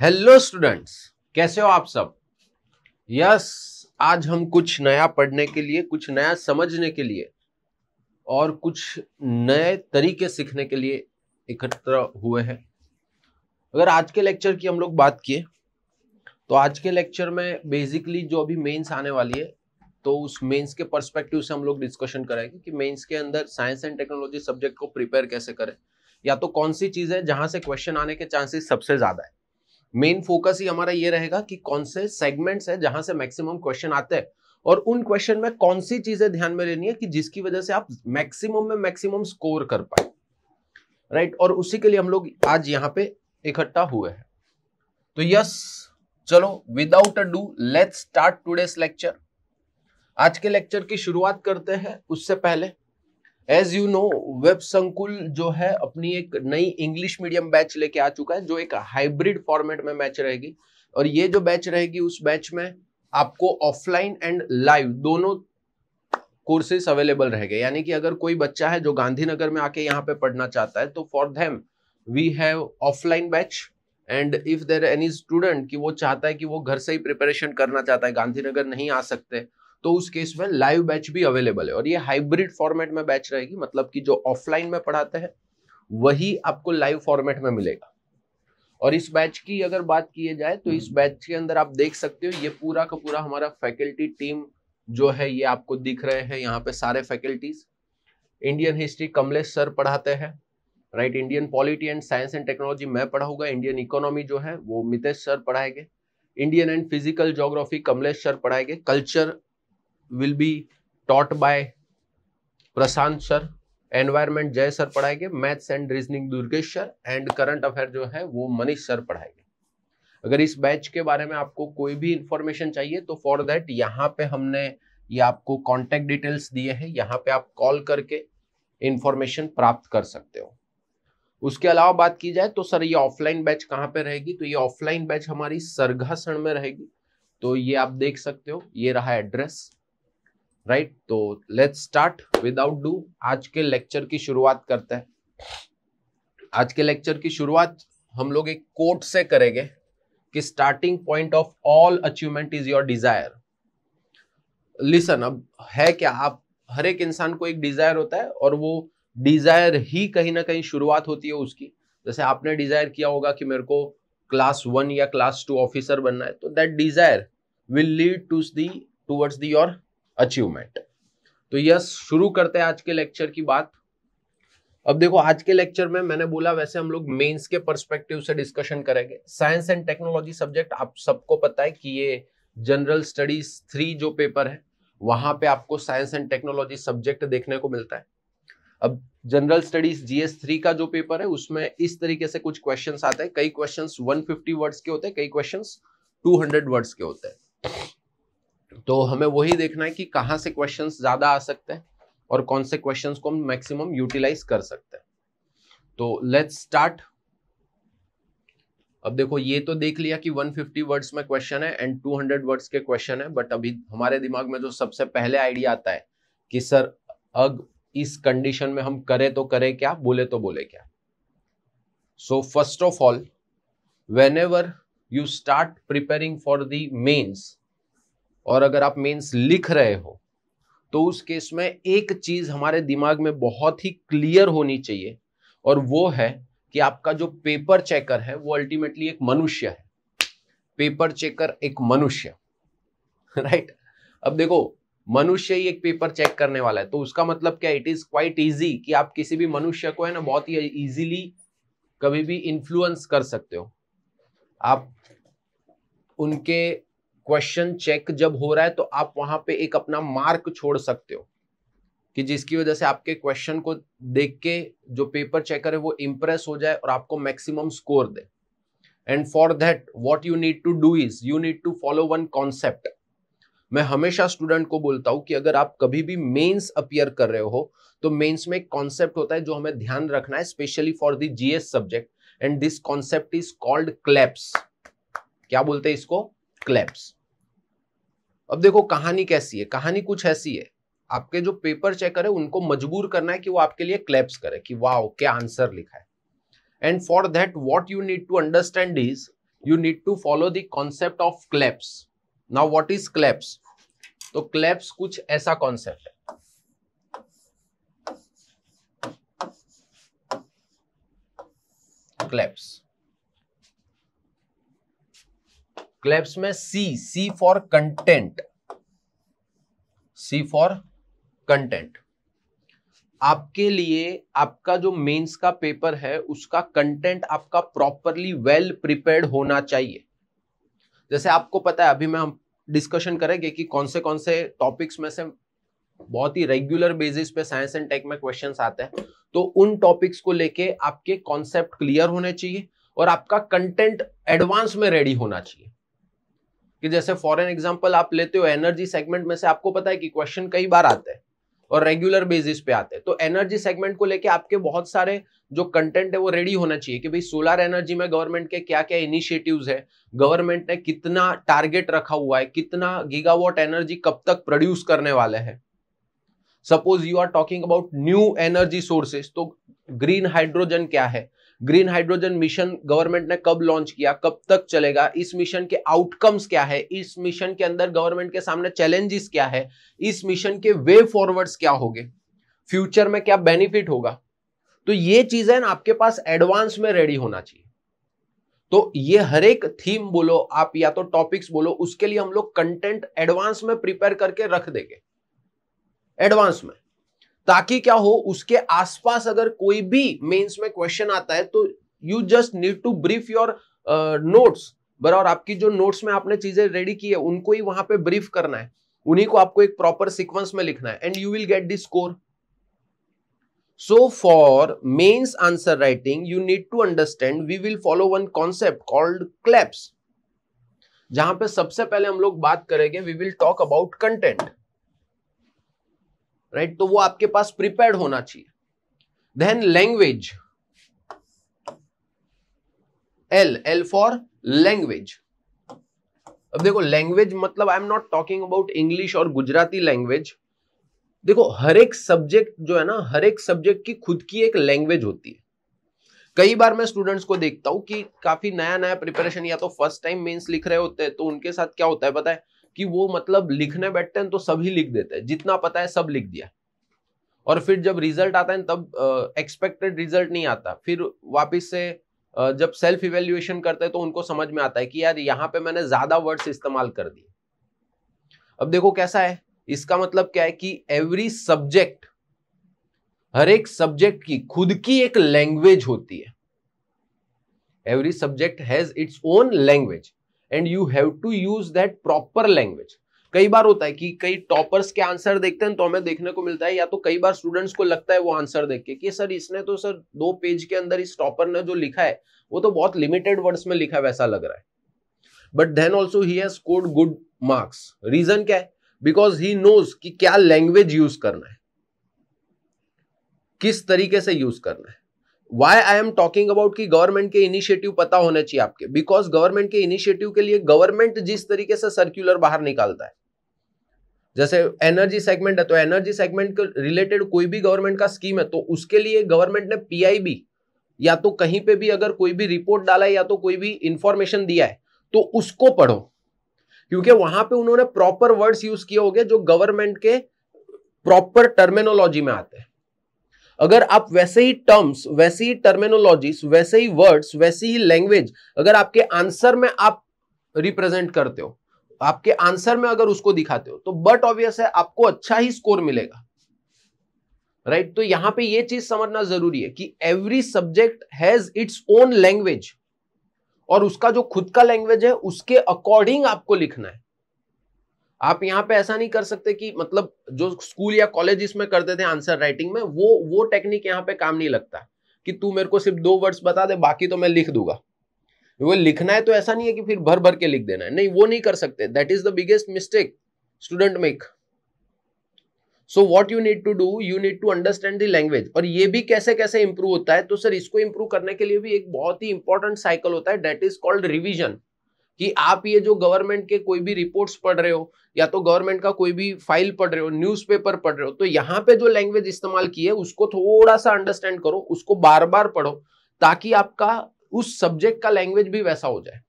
Hello students, कैसे हो आप सब। यस, आज हम कुछ नया पढ़ने के लिए, कुछ नया समझने के लिए और कुछ नए तरीके सीखने के लिए एकत्र हुए हैं। अगर आज के लेक्चर की हम लोग बात किए तो आज के लेक्चर में बेसिकली जो अभी मेंस आने वाली है, तो उस मेंस के पर्सपेक्टिव से हम लोग डिस्कशन करेंगे कि मेंस के अंदर साइंस एंड टेक्नोलॉजी सब्जेक्ट को प्रिपेयर कैसे करें, या तो कौन सी चीज है जहां से क्वेश्चन आने के चांसेस सबसे ज्यादा है। मेन फोकस ही हमारा ये रहेगा कि कौन से सेगमेंट्स है जहां से मैक्सिमम क्वेश्चन आते हैं और उन क्वेश्चन में कौन सी चीजें ध्यान में लेनी है कि जिसकी वजह से आप मैक्सिमम में मैक्सिमम स्कोर कर पाए, राइट। और उसी के लिए हम लोग आज यहाँ पे इकट्ठा हुए हैं। तो यस, चलो without a do let's start today's lecture. आज के लेक्चर की शुरुआत करते हैं। उससे पहले एज यू नो, वेब संकुल जो है अपनी एक नई इंग्लिश मीडियम बैच लेके आ चुका है, जो एक हाइब्रिड फॉर्मेट में बैच रहेगी। और ये जो बैच रहेगी, उस बैच में आपको ऑफलाइन एंड लाइव दोनों कोर्सेज अवेलेबल रहेंगे। यानी कि अगर कोई बच्चा है जो गांधीनगर में आके यहाँ पे पढ़ना चाहता है, तो for them we have offline batch. And if there any student कि वो चाहता है कि वो घर से ही प्रिपरेशन करना चाहता है, गांधीनगर नहीं आ सकते, तो उस केस में लाइव बैच भी अवेलेबल है। और ये हाइब्रिड फॉर्मेट में बैच रहेगी, मतलब कि जो ऑफलाइन में पढ़ाते हैं वही आपको लाइव फॉर्मेट में मिलेगा। और इस बैच की अगर बात की जाए तो इस बैच के अंदर आप देख सकते हो, ये पूरा का पूरा हमारा फैकल्टी टीम जो है ये आपको दिख रहे हैं यहाँ पे सारे faculties. Indian history Kamlesh sir पढ़ाते हैं, right. Indian polity and science and technology मैं पढ़ाऊंगा। इंडियन इकोनॉमी जो है वो मितेश सर पढ़ाएंगे। Indian and physical geography Kamlesh sir पढ़ाएंगे। Culture will be taught by Prashant sir. Environment Jay sir पढ़ाएंगे। Maths and reasoning Durgesh sir. And current affair जो है वो मनीष सर पढ़ाएंगे। अगर इस बैच के बारे में आपको कोई भी इंफॉर्मेशन चाहिए तो फॉर दैट यहाँ पे हमने ये आपको कॉन्टेक्ट डिटेल्स दिए हैं, यहाँ पे आप कॉल करके इंफॉर्मेशन प्राप्त कर सकते हो। उसके अलावा बात की जाए तो सर ये ऑफलाइन बैच कहाँ पे रहेगी, तो ये ऑफलाइन बैच हमारी सरघासण में रहेगी। तो ये आप देख सकते हो, ये रहा एड्रेस, राइट। तो लेट्स स्टार्ट विदाउट डू, आज के लेक्चर की शुरुआत करते हैं। आज के लेक्चर की शुरुआत हम लोग एक कोट से करेंगे कि starting point of all achievement is your desire. Listen, अब है क्या, आप हर एक इंसान को एक डिजायर होता है और वो डिजायर ही कहीं ना कहीं शुरुआत होती है उसकी। जैसे आपने डिजायर किया होगा कि मेरे को क्लास 1 या क्लास 2 ऑफिसर बनना है, तो that desire will lead towards the your achievement. तो यस, शुरू करते हैं आज के लेक्चर की बात। अब देखो, आज के लेक्चर में मैंने बोला वैसे हम लोग मेंस के पर्सपेक्टिव से डिस्कशन करेंगे। साइंस एंड टेक्नोलॉजी सब्जेक्ट आप सबको पता है कि ये जनरल स्टडीज 3 जो पेपर है वहां पे आपको साइंस एंड टेक्नोलॉजी सब्जेक्ट देखने को मिलता है। अब जनरल स्टडीज जीएस 3 का जो पेपर है उसमें इस तरीके से कुछ क्वेश्चंस आते हैं। कई क्वेश्चंस 150 वर्ड्स के होते हैं, कई क्वेश्चंस 200 वर्ड्स के होते हैं। तो हमें वही देखना है कि कहां से क्वेश्चंस ज्यादा आ सकते हैं और कौन से क्वेश्चंस को हम मैक्सिमम यूटिलाइज कर सकते हैं। तो लेट्स स्टार्ट। अब देखो, ये तो देख लिया कि 150 वर्ड्स में क्वेश्चन है एंड 200 वर्ड्स के क्वेश्चन है, बट अभी हमारे दिमाग में जो सबसे पहले आइडिया आता है कि सर अब इस कंडीशन में हम करें तो करें क्या, बोले तो बोले क्या। So first of all, whenever you start preparing for the mains, और अगर आप मेंस लिख रहे हो तो उस केस में एक चीज हमारे दिमाग में बहुत ही क्लियर होनी चाहिए, और वो है कि आपका जो पेपर चेकर है वो अल्टीमेटली एक मनुष्य है। पेपर चेकर एक मनुष्य, राइट। अब देखो, मनुष्य ही एक पेपर चेक करने वाला है, तो उसका मतलब क्या, इट इज क्वाइट इजी कि आप किसी भी मनुष्य को है ना बहुत ही इजीली कभी भी इन्फ्लुएंस कर सकते हो। आप उनके क्वेश्चन चेक जब हो रहा है तो आप वहां पे एक अपना मार्क छोड़ सकते हो कि जिसकी वजह से आपके क्वेश्चन को देख के जो पेपर चेकर है वो इंप्रेस हो जाए और आपको मैक्सिमम स्कोर दे। And for that what you need to do is you need to follow one concept. मैं हमेशा स्टूडेंट को बोलता हूं कि अगर आप कभी भी मेंस अपीयर कर रहे हो तो मेंस में एक कॉन्सेप्ट होता है जो हमें ध्यान रखना है, specially for the GS subject, and this concept is called CLAPS. क्या बोलते हैं इसको, क्लैप्स। अब देखो कहानी कैसी है, कहानी कुछ ऐसी है, आपके जो पेपर चेकर है उनको मजबूर करना है कि वो आपके लिए क्लैप्स करे कि वाओ क्या आंसर लिखा है। And for that what you need to understand is, you need to follow the concept of collapse. Now what is collapse? तो collapse कुछ ऐसा कॉन्सेप्ट है, collapse में C for content, C for content. आपके लिए आपका जो मेंस का पेपर है उसका कंटेंट आपका प्रॉपरली वेल प्रिपेयर्ड होना चाहिए। जैसे आपको पता है, अभी मैं हम डिस्कशन करेंगे कि कौन से टॉपिक्स में से बहुत ही रेगुलर बेसिस पे साइंस एंड टेक में क्वेश्चंस आते हैं, तो उन टॉपिक्स को लेके आपके कॉन्सेप्ट क्लियर होने चाहिए और आपका कंटेंट एडवांस में रेडी होना चाहिए। कि जैसे फॉर एन एग्जांपल आप लेते हो एनर्जी सेगमेंट में से, आपको पता है कि क्वेश्चन कई बार आते हैं और रेगुलर बेसिस पे आते हैं, तो एनर्जी सेगमेंट को लेके आपके बहुत सारे जो कंटेंट है वो रेडी होना चाहिए कि भाई सोलर एनर्जी में गवर्नमेंट के क्या क्या इनिशिएटिव्स है, गवर्नमेंट ने कितना टारगेट रखा हुआ है, कितना गीगावाट एनर्जी कब तक प्रोड्यूस करने वाले हैं। Suppose you are talking about new energy sources, तो ग्रीन हाइड्रोजन क्या है, ग्रीन हाइड्रोजन मिशन गवर्नमेंट ने कब लॉन्च किया, कब तक चलेगा, इस मिशन के आउटकम्स क्या है, इस मिशन के अंदर गवर्नमेंट के सामने चैलेंजेस क्या है, इस मिशन के वे फॉरवर्ड्स क्या होंगे, फ्यूचर में क्या बेनिफिट होगा। तो ये चीजें ना आपके पास एडवांस में रेडी होना चाहिए। तो ये हर एक थीम बोलो आप या तो टॉपिक्स बोलो, उसके लिए हम लोग कंटेंट एडवांस में प्रिपेयर करके रख देंगे एडवांस में, ताकि क्या हो, उसके आसपास अगर कोई भी मेंस में क्वेश्चन आता है तो you just need to brief your notes, बराबर आपकी जो नोट्स में आपने चीजें रेडी की है उनको ही वहां पे ब्रीफ करना है, उन्हीं को आपको एक प्रॉपर सीक्वेंस में लिखना है, and you will get the score. So for mains answer writing you need to understand, we will follow one concept called CLAPS, जहां पे सबसे पहले हम लोग बात करेंगे, we will talk about content, right, तो वो आपके पास प्रिपेयर्ड होना चाहिए। Then language, L for language. अब देखो लैंग्वेज मतलब I am not talking about English और गुजराती लैंग्वेज। देखो हर एक सब्जेक्ट जो है ना, हर एक सब्जेक्ट की खुद की एक लैंग्वेज होती है। कई बार मैं स्टूडेंट्स को देखता हूं कि काफी नया नया प्रिपरेशन या तो फर्स्ट टाइम मेंस लिख रहे होते हैं, तो उनके साथ क्या होता है पता है कि वो मतलब लिखने बैठते हैं तो सभी लिख देते हैं, जितना पता है सब लिख दिया, और फिर जब रिजल्ट आता है तब एक्सपेक्टेड रिजल्ट नहीं आता, फिर वापस से जब सेल्फ इवेल्युएशन करते हैं तो उनको समझ में आता है कि यार यहाँ पे मैंने ज्यादा वर्ड्स इस्तेमाल कर दिए। अब देखो कैसा है, इसका मतलब क्या है कि एवरी सब्जेक्ट, हर एक सब्जेक्ट की खुद की एक लैंग्वेज होती है। Every subject has its own language and you have to use that proper language. कई बार होता है कि कई टॉपर्स के आंसर देखते हैं तो हमें देखने को मिलता है, या तो कई बार स्टूडेंट्स को लगता है वो आंसर देख के कि सर इसने तो सर 2 पेज के अंदर इस टॉपर ने जो लिखा है वो तो बहुत लिमिटेड वर्ड्स में लिखा है वैसा लग रहा है, but then also he has scored good marks. Reason क्या है? बिकॉज ही नोज कि क्या लैंग्वेज यूज करना है, किस तरीके से यूज करना है। Why I am talking about कि गवर्नमेंट के इनिशिएटिव पता होने चाहिए आपके, बिकॉज गवर्नमेंट के इनिशिएटिव के लिए गवर्नमेंट जिस तरीके से सर्क्यूलर बाहर निकालता है, जैसे एनर्जी सेगमेंट है तो एनर्जी सेगमेंट के रिलेटेड कोई भी गवर्नमेंट का स्कीम है तो उसके लिए गवर्नमेंट ने पीआईबी या तो कहीं पे भी अगर कोई भी रिपोर्ट डाला है या तो कोई भी इंफॉर्मेशन दिया है तो उसको पढ़ो, क्योंकि वहां पे उन्होंने प्रॉपर वर्ड्स यूज किए होंगे जो गवर्नमेंट के प्रॉपर टर्मिनोलॉजी में आते हैं। अगर आप वैसे ही टर्म्स, वैसी ही टर्मिनोलॉजीज, वैसे ही वर्ड्स, वैसी ही लैंग्वेज अगर आपके आंसर में आप रिप्रेजेंट करते हो, आपके आंसर में अगर उसको दिखाते हो तो बट ऑब्वियस है आपको अच्छा ही स्कोर मिलेगा, राइट। तो यहां पे ये चीज समझना जरूरी है कि every subject has its own language और उसका जो खुद का लैंग्वेज है उसके अकॉर्डिंग आपको लिखना है। आप यहां पे ऐसा नहीं कर सकते कि मतलब जो स्कूल या कॉलेज में करते थे आंसर राइटिंग में, वो टेक्निक यहां पे काम नहीं लगता कि तू मेरे को सिर्फ 2 वर्ड्स बता दे बाकी तो मैं लिख दूंगा। वो लिखना है तो ऐसा नहीं है कि फिर भर भर के लिख देना है, नहीं वो नहीं कर सकते। That is the biggest mistake student make. So what you need to do, you need to understand the language. और ये भी कैसे कैसे इंप्रूव होता है, तो सर इसको इंप्रूव करने के लिए भी एक बहुत ही इंपॉर्टेंट साइकिल होता है, दैट इज कॉल्ड रिवीजन। कि आप ये जो गवर्नमेंट के कोई भी रिपोर्ट्स पढ़ रहे हो या तो गवर्नमेंट का कोई भी फाइल पढ़ रहे हो, न्यूज़पेपर पढ़ रहे हो, तो यहाँ पे जो लैंग्वेज इस्तेमाल की है उसको थोड़ा सा अंडरस्टैंड करो, उसको बार बार पढ़ो ताकि आपका उस सब्जेक्ट का लैंग्वेज भी वैसा हो जाए।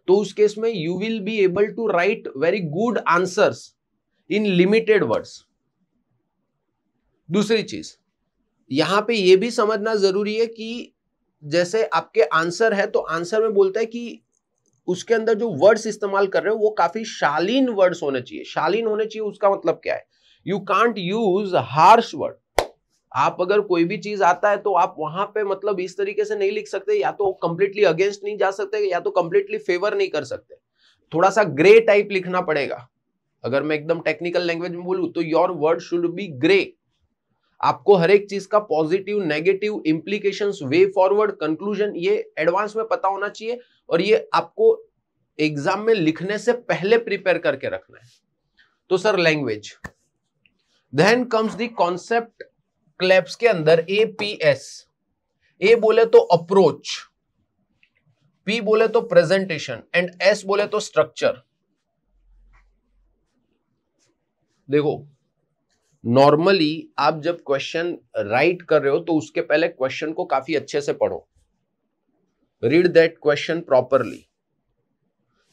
तो उस केस में you will be able to write very good answers in limited words. दूसरी चीज यहां पे ये भी समझना जरूरी है कि जैसे आपके आंसर है तो आंसर में बोलता है कि उसके अंदर जो वर्ड्स इस्तेमाल कर रहे हो वो काफी शालीन वर्ड्स होने चाहिए। शालीन होने चाहिए उसका मतलब क्या है, you can't use harsh word. आप अगर कोई भी चीज आता है तो आप वहां पे मतलब इस तरीके से नहीं लिख सकते, या तो कंप्लीटली अगेंस्ट नहीं जा सकते या तो कंप्लीटली फेवर नहीं कर सकते, थोड़ा सा ग्रे टाइप लिखना पड़ेगा। अगर मैं एकदम टेक्निकल लैंग्वेज में बोलूं तो your word should be grey. आपको हर एक चीज का positive negative implications, way forward, conclusion ये एडवांस में पता होना चाहिए और ये आपको एग्जाम में लिखने से पहले प्रिपेयर करके रखना है। तो sir language, then comes the concept CLAPS के अंदर APS। ए बोले तो अप्रोच, P बोले तो प्रेजेंटेशन एंड S बोले तो स्ट्रक्चर। देखो नॉर्मली आप जब क्वेश्चन राइट कर रहे हो तो उसके पहले क्वेश्चन को काफी अच्छे से पढ़ो, read that question properly,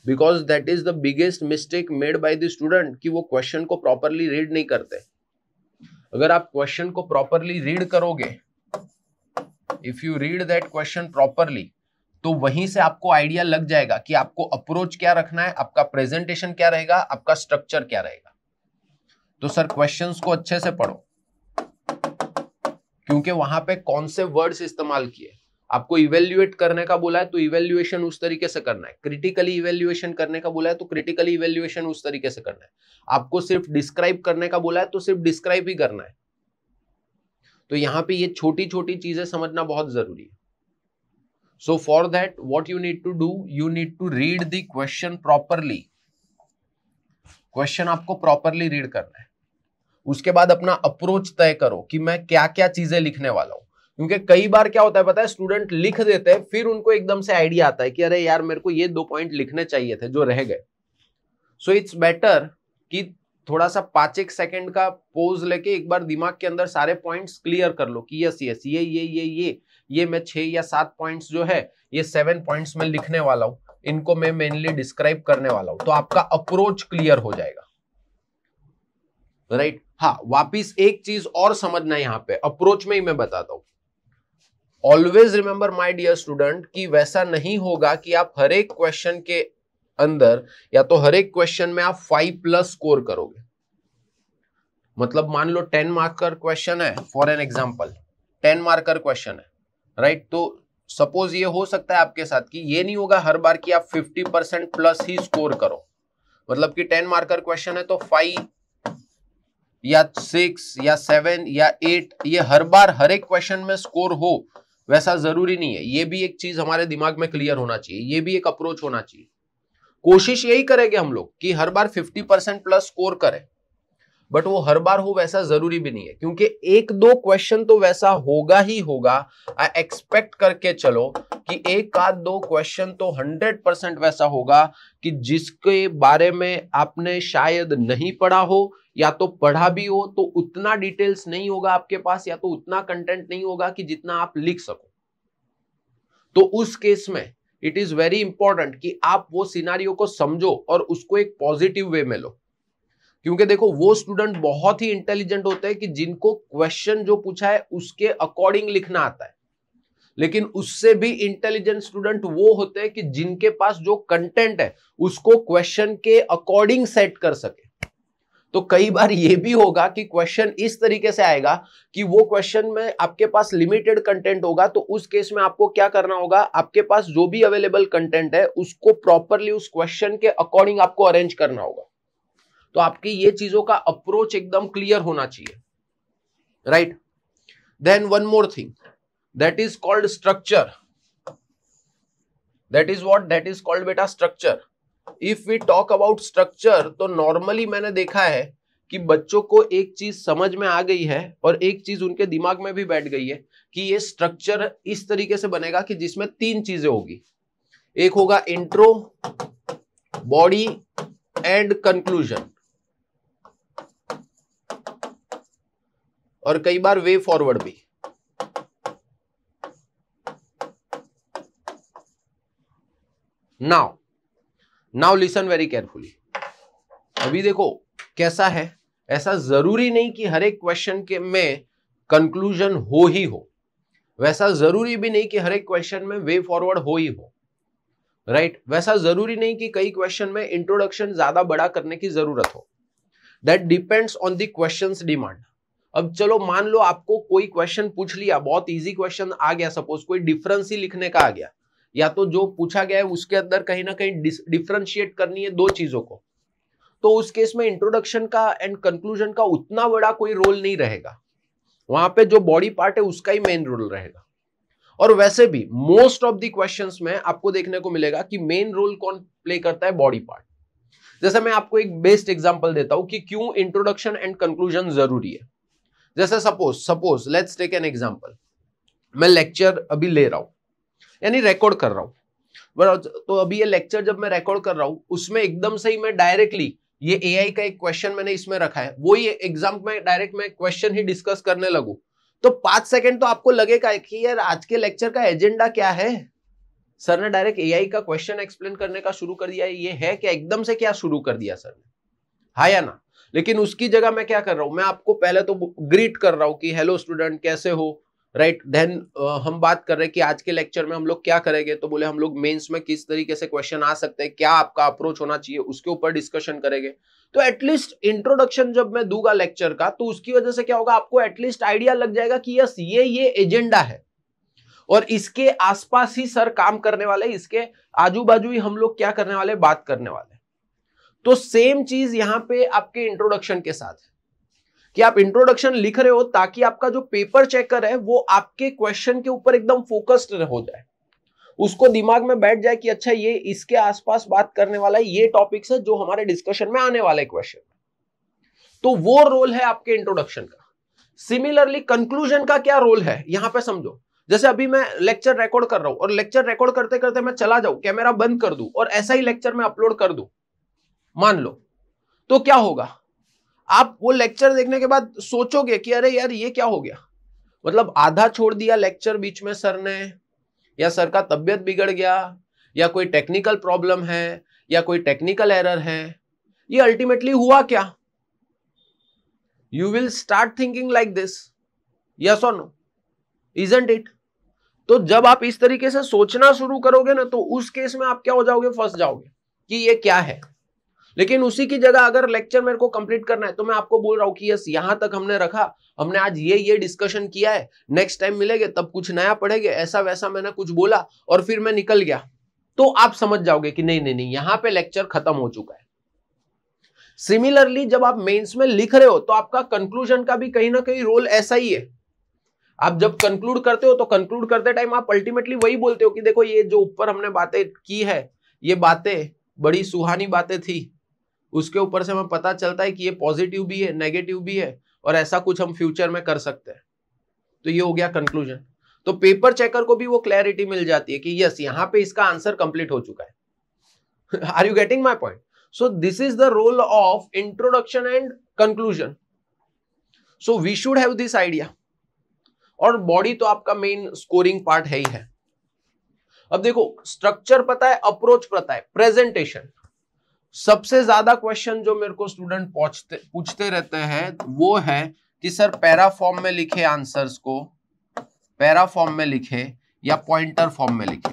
because that is the biggest mistake made by the student कि वो क्वेश्चन को प्रॉपरली रीड नहीं करते। अगर आप क्वेश्चन को प्रॉपरली रीड करोगे, if you read that question properly, तो वहीं से आपको आइडिया लग जाएगा कि आपको अप्रोच क्या रखना है, आपका प्रेजेंटेशन क्या रहेगा, आपका स्ट्रक्चर क्या रहेगा। तो सर क्वेश्चंस को अच्छे से पढ़ो, क्योंकि वहां पे कौन से वर्ड्स इस्तेमाल किए। आपको इवेल्युएट करने का बोला है तो इवेल्युएशन उस तरीके से करना है, क्रिटिकली इवेल्युएशन करने का बोला है तो क्रिटिकली इवेल्युएशन उस तरीके से करना है, आपको सिर्फ डिस्क्राइब करने का बोला है तो सिर्फ डिस्क्राइब ही करना है। तो यहां पे ये छोटी छोटी चीजें समझना बहुत जरूरी है। So for that what you need to do, you need to read the question properly. Question आपको प्रॉपरली रीड करना है, उसके बाद अपना अप्रोच तय करो कि मैं क्या क्या चीजें लिखने वाला हूं। क्योंकि कई बार क्या होता है पता है, स्टूडेंट लिख देते हैं फिर उनको एकदम से आइडिया आता है कि अरे यार मेरे को ये 2 पॉइंट लिखने चाहिए थे जो रह गए। सो इट्स बेटर कि थोड़ा सा 5-1 सेकंड का पोज लेके एक बार दिमाग के अंदर सारे पॉइंट्स क्लियर कर लो कि यस यस ये मैं 6 या 7 पॉइंट्स जो है ये 7 पॉइंट्स में लिखने वाला हूं, इनको मैं मेनली डिस्क्राइब करने वाला हूं। तो आपका अप्रोच क्लियर हो जाएगा, राइट। हाँ, वापिस एक चीज और समझना है यहां पे, अप्रोच में ही मैं बताता हूं। Always remember my dear student कि वैसा नहीं होगा कि आप हर एक क्वेश्चन के अंदर या तो हर एक क्वेश्चन में आप 5+ स्कोर करोगे। मतलब मान लो 10 मार्कर क्वेश्चन है, for an example 10 marker question है, राइट। तो सपोज ये हो सकता है आपके साथ कि ये नहीं होगा हर बार कि आप 50% प्लस ही स्कोर करो। मतलब कि 10 मार्कर क्वेश्चन है तो 5 या 6 या 7 या 8 ये हर बार हर एक क्वेश्चन में स्कोर हो, वैसा जरूरी नहीं है। ये भी एक चीज हमारे दिमाग में क्लियर होना चाहिए, ये भी एक अप्रोच होना चाहिए। कोशिश यही करेंगे हम लोग कि हर बार 50% प्लस स्कोर करें, बट वो हर बार हो वैसा जरूरी भी नहीं है, क्योंकि 1-2 क्वेश्चन तो वैसा होगा ही होगा। एक्सपेक्ट करके चलो कि 1-2 क्वेश्चन तो 100% वैसा होगा कि जिसके बारे में आपने शायद नहीं पढ़ा हो, या तो पढ़ा भी हो तो उतना डिटेल्स नहीं होगा आपके पास, या तो उतना कंटेंट नहीं होगा कि जितना आप लिख सको। तो उस केस में इट इज वेरी इंपॉर्टेंट कि आप वो सिनारियो को समझो और उसको एक पॉजिटिव वे में लो। क्योंकि देखो वो स्टूडेंट बहुत ही इंटेलिजेंट होते हैं कि जिनको क्वेश्चन जो पूछा है उसके अकॉर्डिंग लिखना आता है, लेकिन उससे भी इंटेलिजेंट स्टूडेंट वो होते हैं कि जिनके पास जो कंटेंट है उसको क्वेश्चन के अकॉर्डिंग सेट कर सके। तो कई बार ये भी होगा कि क्वेश्चन इस तरीके से आएगा कि वो क्वेश्चन में आपके पास लिमिटेड कंटेंट होगा, तो उस केस में आपको क्या करना होगा, आपके पास जो भी अवेलेबल कंटेंट है उसको प्रॉपरली उस क्वेश्चन के अकॉर्डिंग आपको अरेंज करना होगा। तो आपकी ये चीजों का अप्रोच एकदम क्लियर होना चाहिए, right. Then one more thing, that is called structure. That is what, that is called बेटा structure. If we talk about structure, तो नॉर्मली मैंने देखा है कि बच्चों को एक चीज समझ में आ गई है और एक चीज उनके दिमाग में भी बैठ गई है कि ये स्ट्रक्चर इस तरीके से बनेगा कि जिसमें 3 चीजें होगी। एक होगा इंट्रो, बॉडी एंड कंक्लूजन, और कई बार वे फॉरवर्ड भी। Now now listen very carefully. अभी देखो कैसा है, ऐसा जरूरी नहीं कि हर एक क्वेश्चन के में कंक्लूजन हो ही हो, वैसा जरूरी भी नहीं कि हर एक क्वेश्चन में वे फॉरवर्ड हो ही हो, राइट? वैसा जरूरी नहीं कि कई क्वेश्चन में इंट्रोडक्शन ज्यादा बड़ा करने की जरूरत हो। That depends on the questions demand. अब चलो मान लो आपको कोई क्वेश्चन पूछ लिया, बहुत इजी क्वेश्चन आ गया, सपोज कोई डिफरेंस ही लिखने का आ गया, या तो जो पूछा गया है उसके अंदर कहीं ना कहीं डिफरेंशिएट करनी है दो चीजों को, तो उस केस में इंट्रोडक्शन का एंड कंक्लूजन का उतना बड़ा कोई रोल नहीं रहेगा, वहां पे जो बॉडी पार्ट है उसका ही मेन रोल रहेगा। और वैसे भी मोस्ट ऑफ द क्वेश्चंस में आपको देखने को मिलेगा कि मेन रोल कौन प्ले करता है, बॉडी पार्ट। जैसे मैं आपको एक बेस्ट एग्जांपल देता हूं कि क्यों इंट्रोडक्शन एंड कंक्लूजन जरूरी है। जैसे suppose let's take an example, मैं लेक्चर अभी ले रहा हूं, यानी रिकॉर्ड कर रहा हूं, तो अभी ये लेक्चर जब मैं रिकॉर्ड कर रहा हूं उसमें एकदम से ही मैं डायरेक्टली ये एआई का एक क्वेश्चन मैंने इसमें रखा है, वो ये एग्जाम में डायरेक्ट मैं क्वेश्चन ही डिस्कस करने लगूं, तो 5 सेकंड तो आपको लगेगा कि यार आज के लेक्चर का एजेंडा क्या है, सर ने डायरेक्ट एआई का क्वेश्चन एक्सप्लेन करने का शुरू कर दिया, ये है क्या, एकदम से क्या शुरू कर दिया सर ने, हाँ या ना? लेकिन उसकी जगह मैं क्या कर रहा हूं, मैं आपको पहले तो ग्रीट कर रहा हूं कि हेलो स्टूडेंट कैसे हो, राइट? देन हम बात कर रहे हैं कि आज के लेक्चर में हम लोग क्या करेंगे, तो बोले हम लोग मेंस में किस तरीके से क्वेश्चन आ सकते हैं, क्या आपका अप्रोच होना चाहिए, उसके ऊपर डिस्कशन करेंगे। तो एटलीस्ट इंट्रोडक्शन जब मैं दूंगा लेक्चर का, तो उसकी वजह से क्या होगा, आपको एटलीस्ट आइडिया लग जाएगा कि यस ये एजेंडा है और इसके आसपास ही सर काम करने वाले, इसके आजू बाजू ही हम लोग क्या करने वाले, बात करने वाले। तो सेम चीज यहां पे आपके इंट्रोडक्शन के साथ है कि आप इंट्रोडक्शन लिख रहे हो ताकि आपका जो पेपर चेकर है वो आपके क्वेश्चन के ऊपर एकदम फोकस्ड हो जाए, उसको दिमाग में बैठ जाए कि अच्छा ये इसके आसपास बात करने वाला है, ये टॉपिक्स है जो हमारे डिस्कशन में आने वाले क्वेश्चन। तो वो रोल है आपके इंट्रोडक्शन का। सिमिलरली कंक्लूजन का क्या रोल है यहां पे समझो। जैसे अभी मैं लेक्चर रिकॉर्ड कर रहा हूं और लेक्चर रिकॉर्ड करते करते मैं चला जाऊं, कैमरा बंद कर दूं और ऐसा ही लेक्चर में अपलोड कर दूं, मान लो, तो क्या होगा, आप वो लेक्चर देखने के बाद सोचोगे कि अरे यार ये क्या हो गया, मतलब आधा छोड़ दिया लेक्चर बीच में सर ने, या सर का तबियत बिगड़ गया, या कोई टेक्निकल प्रॉब्लम है, या कोई टेक्निकल एरर है, ये अल्टीमेटली हुआ क्या? You will start thinking like this, yes और नो, इजंट इट? तो जब आप इस तरीके से सोचना शुरू करोगे ना, तो उस केस में आप क्या हो जाओगे, फंस जाओगे कि ये क्या है। लेकिन उसी की जगह अगर लेक्चर मेरे को कंप्लीट करना है, तो मैं आपको बोल रहा हूं कि यस यहां तक हमने रखा, हमने आज ये डिस्कशन किया है, नेक्स्ट टाइम मिलेंगे तब कुछ नया पढ़ेंगे, ऐसा वैसा मैंने कुछ बोला और फिर मैं निकल गया, तो आप समझ जाओगे कि नहीं नहीं नहीं, यहां पे लेक्चर खत्म हो चुका है। सिमिलरली जब आप मेंस में लिख रहे हो, तो आपका कंक्लूजन का भी कहीं ना कहीं रोल ऐसा ही है। आप जब कंक्लूड करते हो, तो कंक्लूड करते टाइम आप अल्टीमेटली वही बोलते हो कि देखो ये जो ऊपर हमने बातें की है, ये बातें बड़ी सुहानी बातें थी, उसके ऊपर से हमें पता चलता है कि ये पॉजिटिव भी है, नेगेटिव भी है, और ऐसा कुछ हम फ्यूचर में कर सकते हैं। तो ये हो गया कंक्लूजन। तो पेपर चेकर को भी वो क्लैरिटी मिल जाती है कि यस यहां पे इसका आंसर कंप्लीट हो चुका है। Are you getting my point? So this is the role of introduction and conclusion. So we should have this idea. और बॉडी तो आपका मेन स्कोरिंग पार्ट है ही है। अब देखो स्ट्रक्चर पता है, अप्रोच पता है, प्रेजेंटेशन। सबसे ज्यादा क्वेश्चन जो मेरे को स्टूडेंट पूछते रहते हैं वो है कि सर पैरा फॉर्म में लिखे आंसर्स को, पैरा फॉर्म में लिखे या पॉइंटर फॉर्म में लिखे।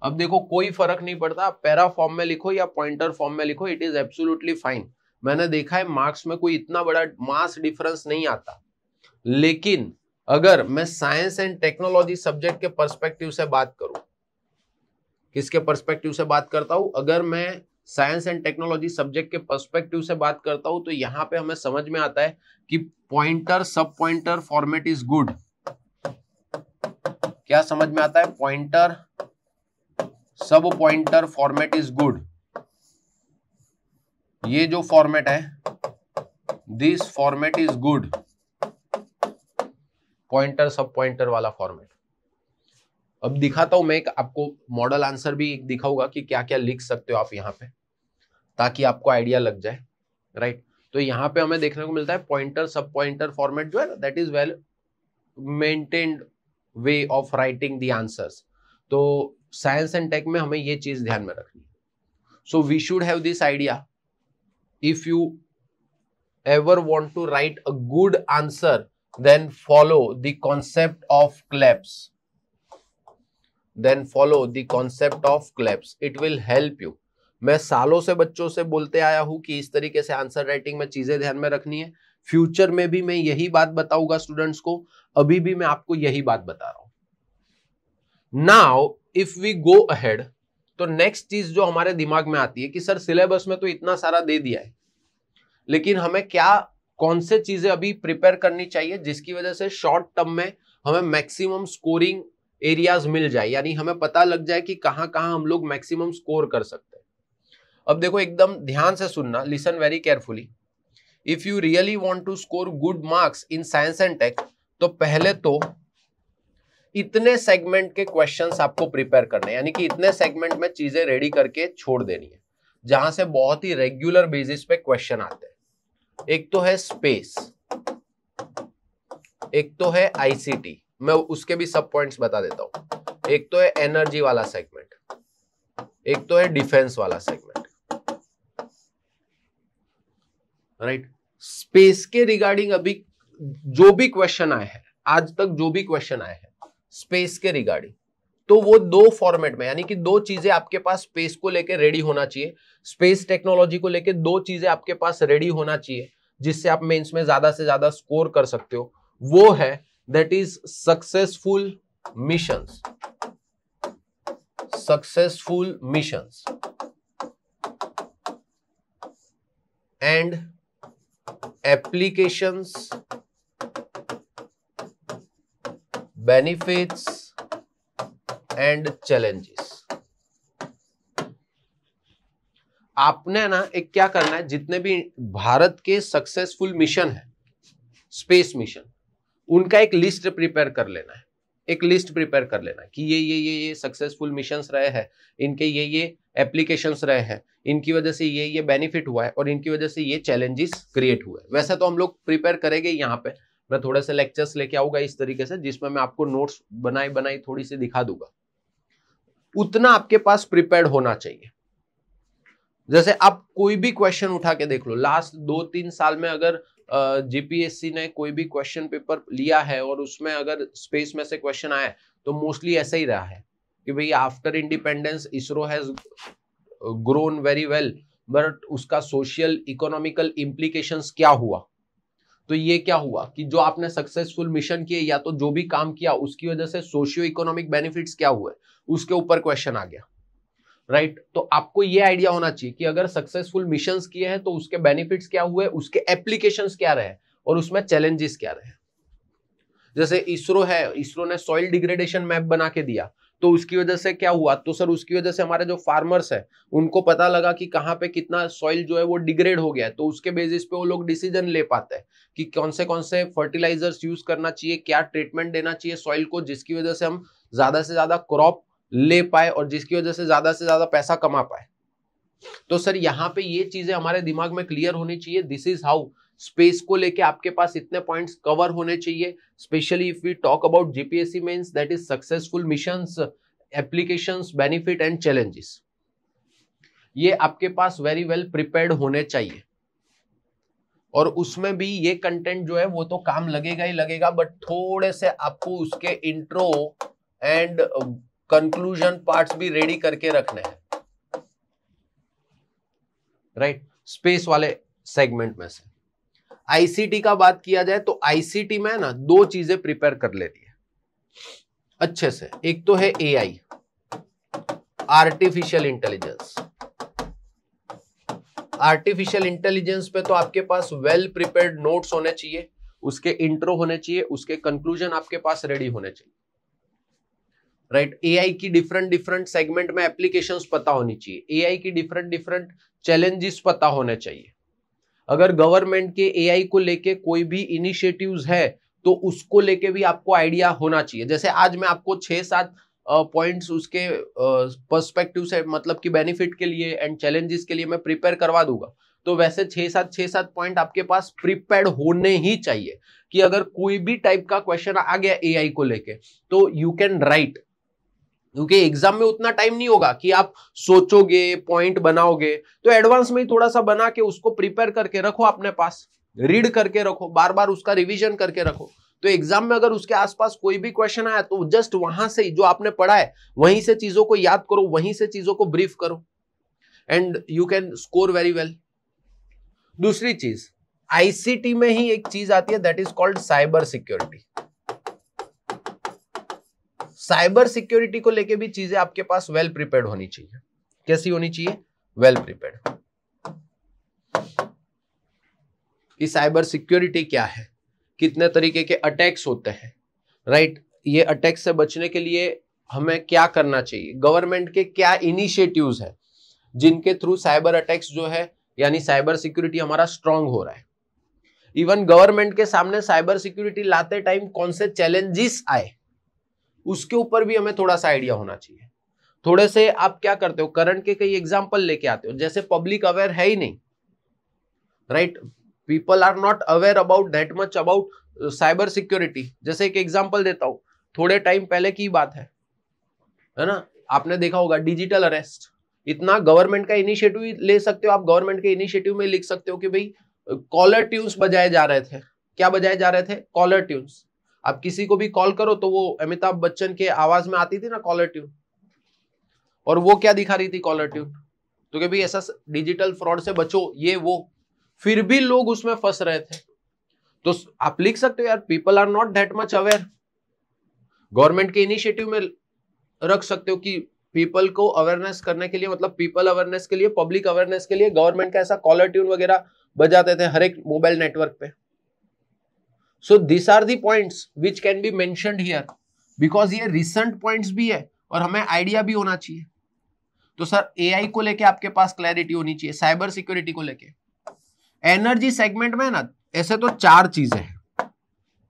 अब देखो कोई फर्क नहीं पड़ता, पैरा फॉर्म में लिखो या पॉइंटर फॉर्म में लिखो, इट इज एब्सोल्युटली फाइन। मैंने देखा है मार्क्स में कोई इतना बड़ा मास डिफरेंस नहीं आता। लेकिन अगर मैं साइंस एंड टेक्नोलॉजी सब्जेक्ट के पर्सपेक्टिव से बात करूं, किसके पर्सपेक्टिव से बात करता हूं, अगर मैं साइंस एंड टेक्नोलॉजी सब्जेक्ट के पर्सपेक्टिव से बात करता हूं, तो यहां पे हमें समझ में आता है कि पॉइंटर सब पॉइंटर फॉर्मेट इज गुड। क्या समझ में आता है? पॉइंटर सब पॉइंटर फॉर्मेट इज गुड। ये जो फॉर्मेट है, this format is good, pointer सब पॉइंटर वाला फॉर्मेट। अब दिखाता हूं मैं एक आपको मॉडल आंसर भी दिखाऊंगा कि क्या क्या लिख सकते हो आप यहाँ पे, ताकि आपको आइडिया लग जाए, राइट? तो यहाँ पे हमें देखने को मिलता है पॉइंटर सब पॉइंटर फॉर्मेट जो है ना, that is well maintained way of writing the answers. तो साइंस एंड टेक में हमें ये चीज ध्यान में रखनी है. So we should have this idea. If you ever want to write a good answer, then follow the concept of claps. Then follow the concept of claps. It will help you. मैं सालों से बच्चों से बोलते आया हूं कि इस तरीके से आंसर राइटिंग में चीजें ध्यान में रखनी है. फ्यूचर में भी मैं यही बात बताऊंगा स्टूडेंट्स को. अभी भी मैं आपको यही बात बता रहा हूं. Now if we go ahead, तो नेक्स्ट चीज जो हमारे दिमाग में आती है कि सर सिलेबस में तो इतना सारा दे दिया है, लेकिन हमें क्या कौन से चीजें अभी प्रिपेयर करनी चाहिए जिसकी वजह से शॉर्ट टर्म में हमें मैक्सिमम स्कोरिंग एरियाज मिल जाए, यानी हमें पता लग जाए कि कहां कहां हम लोग मैक्सिमम स्कोर कर सकते हैं. अब देखो एकदम ध्यान से सुनना, listen very carefully. If you really want to score good marks in science and tech, तो पहले तो इतने सेगमेंट के क्वेश्चंस आपको प्रिपेयर करने हैं, यानी कि इतने सेगमेंट में चीजें रेडी करके छोड़ देनी है जहां से बहुत ही रेगुलर बेसिस पे क्वेश्चन आते हैं. एक तो है स्पेस, एक तो है आईसीटी, मैं उसके भी सब पॉइंट्स बता देता हूं. एक तो है एनर्जी वाला सेगमेंट, एक तो है डिफेंस वाला सेगमेंट. राइट. स्पेस के रिगार्डिंग अभी जो भी क्वेश्चन आए हैं, आज तक जो भी क्वेश्चन आए हैं स्पेस के रिगार्डिंग, तो वो दो फॉर्मेट में, यानी कि दो चीजें आपके पास स्पेस को लेके रेडी होना चाहिए. स्पेस टेक्नोलॉजी को लेके दो चीजें आपके पास रेडी होना चाहिए जिससे आप मेंस में ज्यादा से ज्यादा स्कोर कर सकते हो. वो है that is successful missions. Successful missions and applications, benefits and challenges. आपने ना एक क्या करना है, जितने भी भारत के सक्सेसफुल मिशन है, स्पेस मिशन, उनका एक लिस्ट प्रिपेयर कर लेना है. एक लिस्ट प्रिपेयर कर लेना है कि ये सक्सेसफुल मिशंस रहे हैं, इनके ये एप्लीकेशंस रहे हैं, इनकी वजह से ये बेनिफिट हुआ है और इनकी वजह से ये चैलेंजेस क्रिएट हुए. वैसे तो हम लोग प्रिपेयर करेंगे. यहाँ पे मैं थोड़े से लेक्चर्स लेके आऊंगा इस तरीके से जिसमें मैं आपको नोट्स बनाई थोड़ी सी दिखा दूंगा. उतना आपके पास प्रिपेयर्ड होना चाहिए. जैसे आप कोई भी क्वेश्चन उठा के देख लो, लास्ट 2-3 साल में अगर जीपीएससी ने कोई भी क्वेश्चन पेपर लिया है और उसमें अगर स्पेस में से क्वेश्चन आया तो मोस्टली ऐसा ही रहा है कि भाई after independence ISRO has grown very well, but उसका सोशल इकोनॉमिकल इम्प्लीकेशंस क्या हुआ. तो ये क्या हुआ कि जो आपने सक्सेसफुल मिशन किए या तो जो भी काम किया उसकी वजह से सोशियो इकोनॉमिक बेनिफिट्स क्या हुए, उसके ऊपर क्वेश्चन आ गया. राइट. तो आपको ये आइडिया होना चाहिए कि अगर सक्सेसफुल मिशंस किए हैं तो उसके बेनिफिट्स क्या हुए, उसके एप्लीकेशंस क्या रहे और उसमें चैलेंजेस क्या रहे. जैसे इसरो है, इसरो ने सॉइल डिग्रेडेशन मैप बना के दिया, तो उसकी वजह से क्या हुआ, तो सर उसकी वजह से हमारे जो फार्मर्स है उनको पता लगा कि कहाँ पे कितना सॉइल जो है वो डिग्रेड हो गया है, तो उसके बेसिस पे वो लोग डिसीजन ले पाते हैं कि कौन से फर्टिलाइजर्स यूज करना चाहिए, क्या ट्रीटमेंट देना चाहिए सॉइल को, जिसकी वजह से हम ज्यादा से ज्यादा क्रॉप ले पाए और जिसकी वजह से ज्यादा पैसा कमा पाए. तो सर यहाँ पे ये चीजें हमारे दिमाग में क्लियर होनी चाहिए. दिस इज हाउ स्पेस को लेके आपके पास इतने पॉइंट्स कवर होने चाहिए. Specially if we talk about GPSC mains, that is successful missions, applications, benefit and challenges. ये आपके पास वेरी वेल प्रिपेयर्ड होने चाहिए. और उसमें भी ये कंटेंट जो है वो तो काम लगेगा ही लगेगा, बट थोड़े से आपको उसके इंट्रो एंड कंक्लूजन पार्ट्स भी रेडी करके रखने हैं. राइट. स्पेस वाले सेगमेंट में से आईसीटी का बात किया जाए तो आईसीटी में ना दो चीजें प्रिपेयर कर लेनी है अच्छे से. एक तो है AI, artificial intelligence. Artificial intelligence पे तो आपके पास वेल प्रिपेयर्ड नोट्स होने चाहिए, उसके इंट्रो होने चाहिए, उसके कंक्लूजन आपके पास रेडी होने चाहिए. राइट. एआई की डिफरेंट सेगमेंट में एप्लीकेशंस पता होनी चाहिए. एआई की डिफरेंट चैलेंजेस पता होने चाहिए. अगर गवर्नमेंट के एआई को लेके कोई भी इनिशिएटिव्स है तो उसको लेके भी आपको आइडिया होना चाहिए. जैसे आज मैं आपको 6-7 पॉइंट्स उसके पर्सपेक्टिव से, मतलब कि बेनिफिट के लिए एंड चैलेंजेस के लिए मैं प्रिपेयर करवा दूंगा, तो वैसे 6-7 पॉइंट आपके पास प्रिपेयर्ड होने ही चाहिए कि अगर कोई भी टाइप का क्वेश्चन आ गया एआई को लेके तो यू कैन राइट क्योंकि एग्जाम में उतना टाइम नहीं होगा कि आप सोचोगे, पॉइंट बनाओगे, तो एडवांस में ही थोड़ा सा बना के उसको प्रिपेयर करके रखो अपने पास, रीड करके रखो, बार बार उसका रिवीजन करके रखो। तो एग्जाम में अगर उसके आसपास कोई भी क्वेश्चन आया तो जस्ट वहां से जो आपने पढ़ा है वहीं से चीजों को याद करो, वहीं से चीजों को ब्रीफ करो, and you can score very well. दूसरी चीज, आईसीटी में ही एक चीज आती है, that is called cyber security. Cyber security को लेके भी चीजें आपके पास वेल प्रिपेयर्ड होनी चाहिए। कैसी होनी चाहिए? Well prepared. कि साइबर सिक्योरिटी क्या है, कितने तरीके के अटैक्स होते हैं, राइट? ये अटैक से बचने के लिए हमें क्या करना चाहिए, गवर्नमेंट के क्या इनिशिएटिव्स हैं जिनके थ्रू साइबर अटैक्स जो है यानी साइबर सिक्योरिटी हमारा स्ट्रांग हो रहा है। इवन गवर्नमेंट के सामने साइबर सिक्योरिटी लाते टाइम कौन से चैलेंजेस आए उसके ऊपर भी हमें थोड़ा सा आइडिया होना चाहिए। थोड़े से आप क्या करते हो, करंट के कई एग्जांपल लेके आते हो, जैसे पब्लिक अवेयर है ही नहीं, right? People are not aware about that much about cyber security. जैसे एक एग्जांपल देता हूं, थोड़े टाइम पहले की बात है ना, आपने देखा होगा डिजिटल अरेस्ट। इतना गवर्नमेंट का इनिशिएटिव ले सकते हो आप, गवर्नमेंट के इनिशिएटिव में लिख सकते हो कि भाई कॉलर ट्यून्स बजाए जा रहे थे। क्या बजाए जा रहे थे? Caller tunes. आप किसी को भी कॉल करो तो वो अमिताभ बच्चन के आवाज में आती थी ना कॉलर ट्यून, और वो क्या दिखा रही थी कॉलर ट्यून, तो कि भाई ऐसा डिजिटल फ्रॉड से बचो, ये वो, फिर भी लोग उसमें फंस रहे थे। तो आप लिख सकते हो यार, people are not that much aware. Government के इनिशिएटिव में रख सकते हो कि पीपल को अवेयरनेस करने के लिए, मतलब पीपल अवेयरनेस के लिए, पब्लिक अवेयरनेस के लिए गवर्नमेंट का ऐसा कॉलर ट्यून वगैरह बजाते थे हर एक मोबाइल नेटवर्क पे। So this are the points which can be mentioned here, because ये रिसेंट पॉइंट्स भी है और हमें आइडिया भी होना चाहिए। तो सर एआई को लेके आपके पास क्लैरिटी होनी चाहिए, साइबर सिक्योरिटी को लेके। एनर्जी सेगमेंट में ना ऐसे तो 4 चीजें हैं।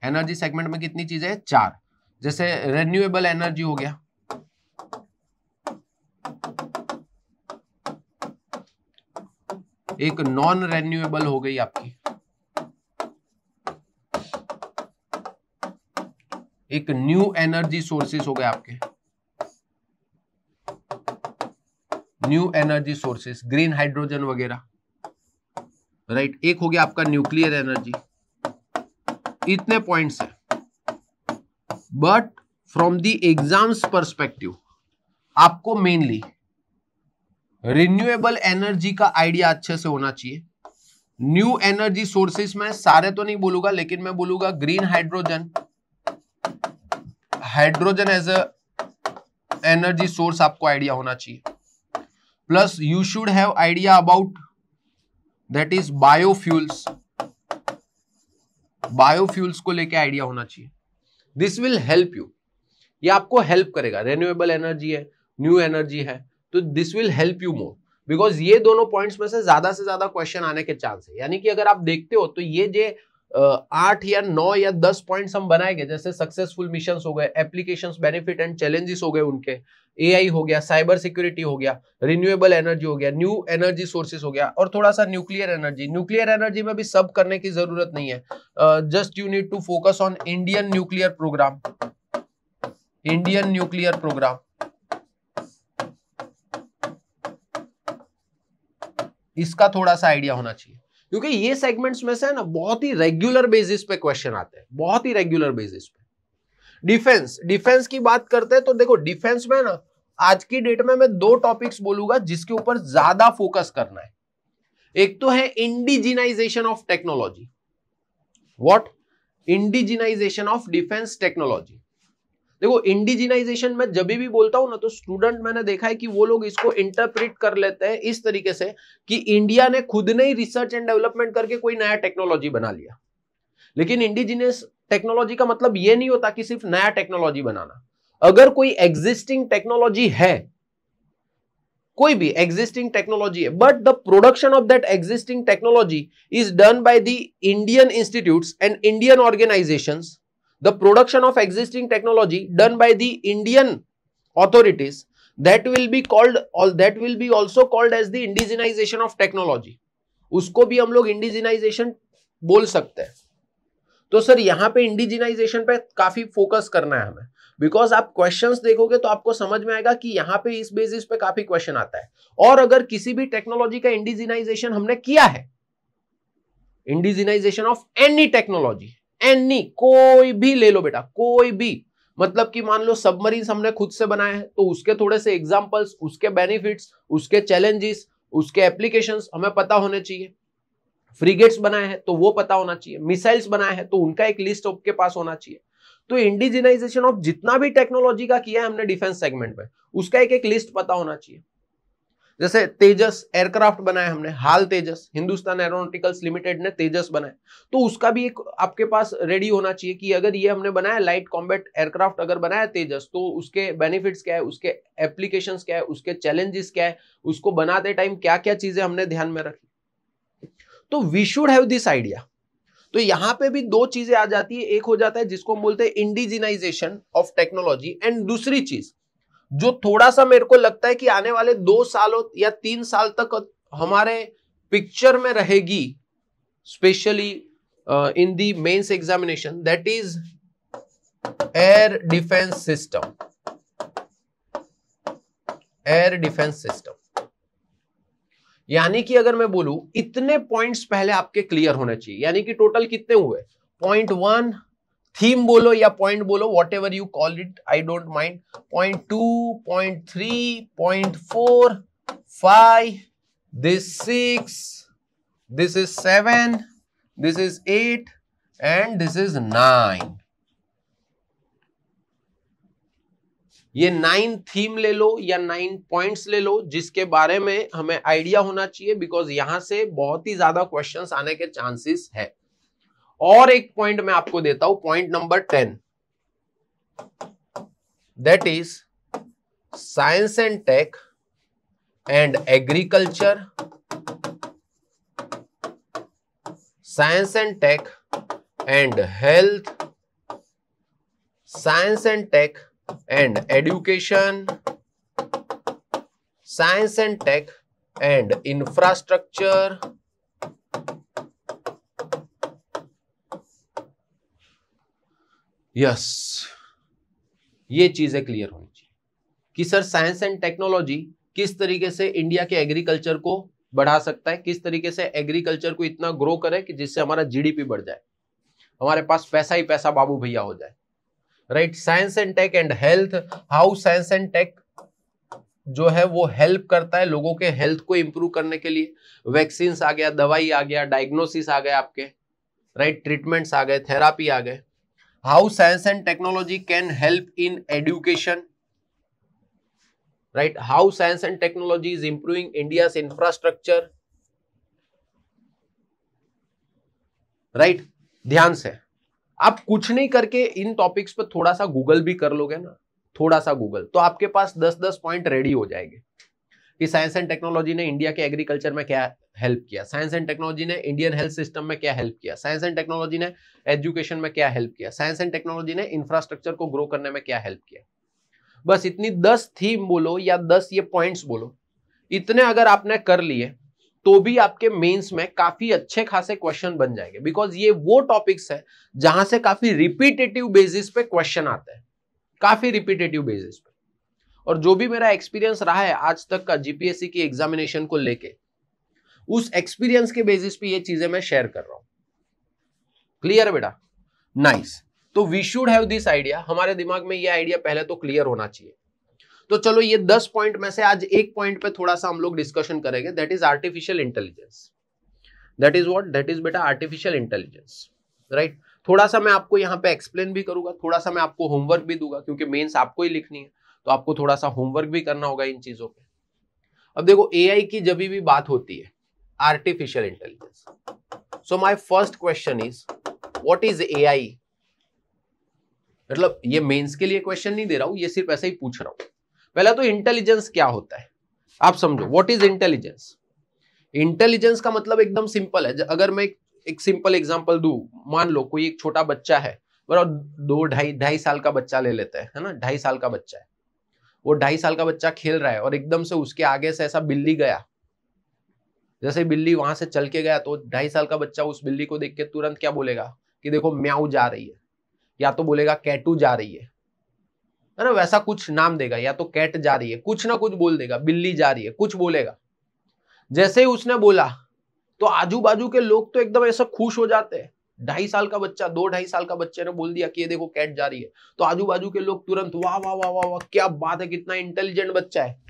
एनर्जी सेगमेंट में कितनी चीजें हैं? 4। जैसे रिन्यूएबल एनर्जी हो गया, एक नॉन रिन्यूएबल हो गई आपकी, एक न्यू एनर्जी सोर्सेस हो गए आपके, new energy sources, green hydrogen वगैरह, राइट? एक हो गया आपका न्यूक्लियर एनर्जी। इतने पॉइंट्स हैं, but from the exams perspective आपको मेनली रिन्यूएबल एनर्जी का आइडिया अच्छे से होना चाहिए। न्यू एनर्जी सोर्सेस में सारे तो नहीं बोलूंगा, लेकिन मैं बोलूंगा green hydrogen, hydrogen as a energy source आपको आइडिया होना चाहिए। Plus you should have idea about that is biofuels, biofuels को लेके आइडिया होना चाहिए। दिस विल हेल्प यू, ये आपको हेल्प करेगा। रिन्यूएबल एनर्जी है, न्यू एनर्जी है, तो this will help you more, because ये दोनों पॉइंट्स में से ज्यादा क्वेश्चन आने के चांस है। यानी कि अगर आप देखते हो तो ये जो 8 या 9 या 10 पॉइंट्स हम बनाएंगे, जैसे सक्सेसफुल मिशंस हो गए, एप्लीकेशंस, बेनिफिट एंड चैलेंजेस हो गए उनके, एआई हो गया, साइबर सिक्योरिटी हो गया, रिन्यूएबल एनर्जी हो गया, न्यू एनर्जी सोर्सेस हो गया, और थोड़ा सा न्यूक्लियर एनर्जी। न्यूक्लियर एनर्जी में भी सब करने की जरूरत नहीं है, just you need to focus on Indian nuclear programme, Indian nuclear programme. इसका थोड़ा सा आइडिया होना चाहिए, क्योंकि ये सेगमेंट्स में से ना बहुत ही रेगुलर बेसिस पे क्वेश्चन आते हैं, बहुत ही रेगुलर बेसिस पे। डिफेंस की बात करते हैं तो देखो, डिफेंस में ना आज की डेट में मैं 2 टॉपिक्स बोलूंगा जिसके ऊपर ज्यादा फोकस करना है। एक तो है indigenisation of technology. What? Indigenisation of defence technology. देखो, इंडिजिनाइजेशन में जब भी बोलता हूं ना तो स्टूडेंट मैंने देखा है कि वो लोग इसको इंटरप्रेट कर लेते हैं इस तरीके से कि इंडिया ने खुद ने ही रिसर्च एंड डेवलपमेंट करके कोई नया टेक्नोलॉजी बना लिया। लेकिन इंडिजिनियस टेक्नोलॉजी का मतलब ये नहीं होता कि सिर्फ नया टेक्नोलॉजी बनाना। अगर कोई एग्जिस्टिंग टेक्नोलॉजी है, कोई भी एग्जिस्टिंग टेक्नोलॉजी है, but the production of that existing technology is done by the Indian institutes and Indian organisations, the production of existing technology done by the Indian authorities, that will be called, that will be also called as the indigenization of technology. उसको भी हम लोग indigenization बोल सकते हैं। तो sir यहाँ पे इंडिजिनाइजेशन पे काफी फोकस करना है हमें, बिकॉज आप क्वेश्चंस देखोगे तो आपको समझ में आएगा कि यहाँ पे इस बेसिस पे काफी क्वेश्चन आता है। और अगर किसी भी टेक्नोलॉजी का इंडिजिनाइजेशन हमने किया है, indigenisation of any technology, any, कोई भी ले लो बेटा, कोई भी, मतलब कि मान लो सबमरीन हमने खुद से बनाए हैं तो उसके थोड़े से एग्जांपल्स, उसके बेनिफिट्स, उसके चैलेंजेस, उसके एप्लीकेशंस हमें पता होने चाहिए। फ्रिगेट्स बनाए हैं तो वो पता होना चाहिए, मिसाइल्स बनाए हैं तो उनका एक लिस्ट आपके पास होना चाहिए। तो इंडिजिनाइजेशन ऑफ जितना भी टेक्नोलॉजी का किया है हमने डिफेंस सेगमेंट में, उसका एक एक लिस्ट पता होना चाहिए। जैसे तेजस एयरक्राफ्ट बनाया हमने, हाल तेजस, हिंदुस्तान एरोनॉटिकल्स लिमिटेड ने तेजस बनाया, तो उसका भी एक आपके पास रेडी होना चाहिए कि अगर ये हमने बनाया लाइट कॉम्बैट एयरक्राफ्ट अगर बनाया तेजस, तो उसके बेनिफिट्स क्या है, उसके एप्लीकेशंस क्या है, उसके चैलेंजेस क्या है, उसको बनाते टाइम क्या क्या चीजें हमने ध्यान में रखी। तो we should have this idea. तो यहां पे भी दो चीजें आ जाती है, एक हो जाता है जिसको हम बोलते हैं इंडिजिनाइजेशन ऑफ टेक्नोलॉजी, एंड दूसरी चीज जो थोड़ा सा मेरे को लगता है कि आने वाले 2 सालों या 3 साल तक हमारे पिक्चर में रहेगी, specially in the mains examination, that is air defence system. Air defence system यानी कि अगर मैं बोलूं इतने पॉइंट्स पहले आपके क्लियर होने चाहिए, यानी कि टोटल कितने हुए, पॉइंट 1 थीम बोलो या पॉइंट बोलो, what ever you call it, I don't mind, point 2, point 3, point 4, 5, this 6, this is 7, this is 8 and this is 9। ये 9 थीम ले लो या 9 पॉइंट्स ले लो जिसके बारे में हमें आइडिया होना चाहिए, बिकॉज यहां से बहुत ही ज्यादा क्वेश्चंस आने के चांसेस है। और एक पॉइंट मैं आपको देता हूं, point number 10, that is science and tech and agriculture, science and tech and health, साइंस एंड टेक and education, science and tech and infrastructure, yes ये चीजें क्लियर होनी चाहिए कि सर साइंस एंड टेक्नोलॉजी किस तरीके से इंडिया के एग्रीकल्चर को बढ़ा सकता है, किस तरीके से एग्रीकल्चर को इतना ग्रो करे कि जिससे हमारा जीडीपी बढ़ जाए, हमारे पास पैसा ही पैसा बाबू भैया हो जाए, right. Science and tech and health, how science and tech जो है वो हेल्प करता है लोगों के हेल्थ को इंप्रूव करने के लिए। वैक्सीन्स आ गया, दवाई आ गया, डायग्नोसिस आ गए आपके, राइट, ट्रीटमेंट्स आ गए, थेरापी आ गए। How science and technology can help in education, right, how science and technology is improving India's infrastructure, right. ध्यान से आप कुछ नहीं करके इन टॉपिक्स पर थोड़ा सा गूगल भी कर लोगे ना, थोड़ा सा गूगल, तो आपके पास 10-10 पॉइंट रेडी हो जाएंगे कि साइंस एंड टेक्नोलॉजी ने इंडिया के एग्रीकल्चर में क्या हेल्प किया, साइंस एंड टेक्नोलॉजी ने इंडियन हेल्थ सिस्टम में क्या हेल्प किया, साइंस एंड टेक्नोलॉजी ने एजुकेशन में क्या हेल्प किया, साइंस एंड टेक्नोलॉजी ने इंफ्रास्ट्रक्चर को ग्रो करने में क्या हेल्प किया। बस इतनी 10 थीम बोलो या 10 ये पॉइंट्स बोलो, इतने अगर आपने कर लिए तो भी आपके मेंस में काफी अच्छे खासे क्वेश्चन बन जाएंगे, बिकॉज ये वो टॉपिक्स है जहां से काफी रिपीटेटिव बेसिस पे क्वेश्चन आते हैं, काफी रिपीटेटिव बेसिस पे। और जो भी मेरा एक्सपीरियंस रहा है आज तक का जीपीएससी की एग्जामिनेशन को लेके, उस एक्सपीरियंस के बेसिस पे ये चीजें मैं शेयर कर रहा हूं। क्लियर है बेटा? नाइस। तो we should have this idea, हमारे दिमाग में ये आइडिया पहले तो क्लियर होना चाहिए। तो चलो ये 10 पॉइंट में से आज एक पॉइंट पे थोड़ा सा हम लोग डिस्कशन करेंगे, that is artificial intelligence. That is what? That is बेटा आर्टिफिशियल इंटेलिजेंस, राइट। थोड़ा सा मैं आपको यहाँ पे एक्सप्लेन भी करूंगा, थोड़ा सा मैं आपको होमवर्क भी दूंगा, क्योंकि मेंस आपको ही लिखनी है तो आपको थोड़ा सा होमवर्क भी करना होगा इन चीजों पे। अब देखो एआई की जब भी बात होती है, artificial intelligence, so my first question is what is AI. मतलब ये मेंस के लिए क्वेश्चन नहीं दे रहा हूं, ये सिर्फ ऐसे ही पूछ रहा हूं। पहला तो इंटेलिजेंस क्या होता है आप समझो, व्हाट इज इंटेलिजेंस। इंटेलिजेंस का मतलब एकदम सिंपल है। अगर मैं एक सिंपल एग्जांपल दूं, मान लो कोई एक छोटा बच्चा है, बराबर 2-2.5 साल का बच्चा ले लेते हैं, है ना, 2.5 साल का बच्चा है, वो 2.5 साल का बच्चा खेल रहा है और एकदम से उसके आगे से ऐसा बिल्ली गया, जैसे बिल्ली वहां से चल के गया तो 2.5 साल का बच्चा उस बिल्ली को देख के तुरंत क्या बोलेगा कि देखो म्याऊ जा रही है, या तो बोलेगा कैटू जा रही है ना, वैसा कुछ नाम देगा, या तो कैट जा रही है, कुछ ना कुछ बोल देगा, बिल्ली जा रही है, कुछ बोलेगा। जैसे ही उसने बोला तो आजू बाजू के लोग तो एकदम ऐसा खुश हो जाते हैं। 2.5 साल का बच्चा, 2-2.5 साल का बच्चे ने बोल दिया कि ये देखो कैट जा रही है, तो आजू बाजू के लोग तुरंत वाह वाह वाह वाह वाह, क्या बात है, कितना इंटेलिजेंट बच्चा है।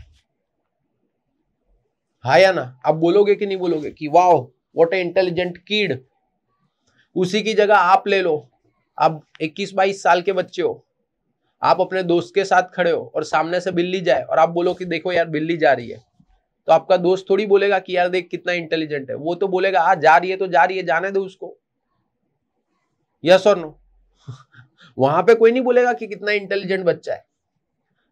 हाँ या ना? आप बोलोगे कि नहीं बोलोगे कि वाह व्हाट ए इंटेलिजेंट किड। उसी की जगह आप ले लो, आप 21-22 साल के बच्चे हो, आप अपने दोस्त के साथ खड़े हो और सामने से बिल्ली जाए और आप बोलो कि देखो यार बिल्ली जा रही है, तो आपका दोस्त थोड़ी बोलेगा कि यार देख कितना इंटेलिजेंट है। वो तो बोलेगा आ जा रही है तो जा रही है, जाने दो उसको। यस और नो? वहां पे कोई नहीं बोलेगा कि कितना इंटेलिजेंट बच्चा है।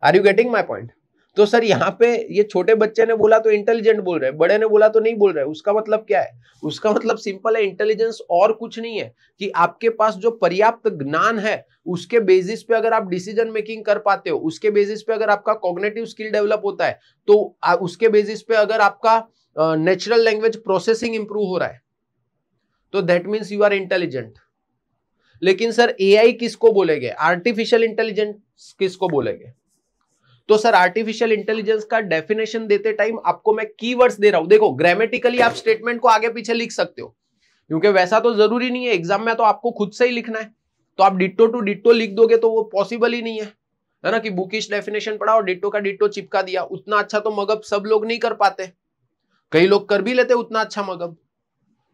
Are you getting my point? तो सर यहाँ पे ये छोटे बच्चे ने बोला तो इंटेलिजेंट बोल रहे हैं, बड़े ने बोला तो नहीं बोल रहे। उसका मतलब क्या है? उसका मतलब सिंपल है, इंटेलिजेंस और कुछ नहीं है कि आपके पास जो पर्याप्त ज्ञान है उसके बेसिस पे अगर आप डिसीजन मेकिंग कर पाते हो, उसके बेसिस पे अगर आपका कॉग्निटिव स्किल डेवलप होता है, तो उसके बेसिस पे अगर आपका नेचुरल लैंग्वेज प्रोसेसिंग इंप्रूव हो रहा है, तो that means you are intelligent. लेकिन सर एआई किसको बोलेंगे? आर्टिफिशियल इंटेलिजेंस किसको बोलेंगे? तो सर आर्टिफिशियल इंटेलिजेंस का डेफिनेशन देते टाइम आपको मैं कीवर्ड्स दे रहा हूं। देखो ग्रामेटिकली आप स्टेटमेंट को आगे पीछे लिख सकते हो, क्योंकि वैसा तो जरूरी नहीं है, एग्जाम में तो आपको खुद से ही लिखना है। तो आप डिट्टो टू डिट्टो लिख दोगे तो वो पॉसिबल ही नहीं है ना, कि बुकिश डेफिनेशन पढ़ा और डिट्टो का डिट्टो चिपका दिया। उतना अच्छा तो मगब सब लोग नहीं कर पाते, कई लोग कर भी लेते उतना अच्छा मगब,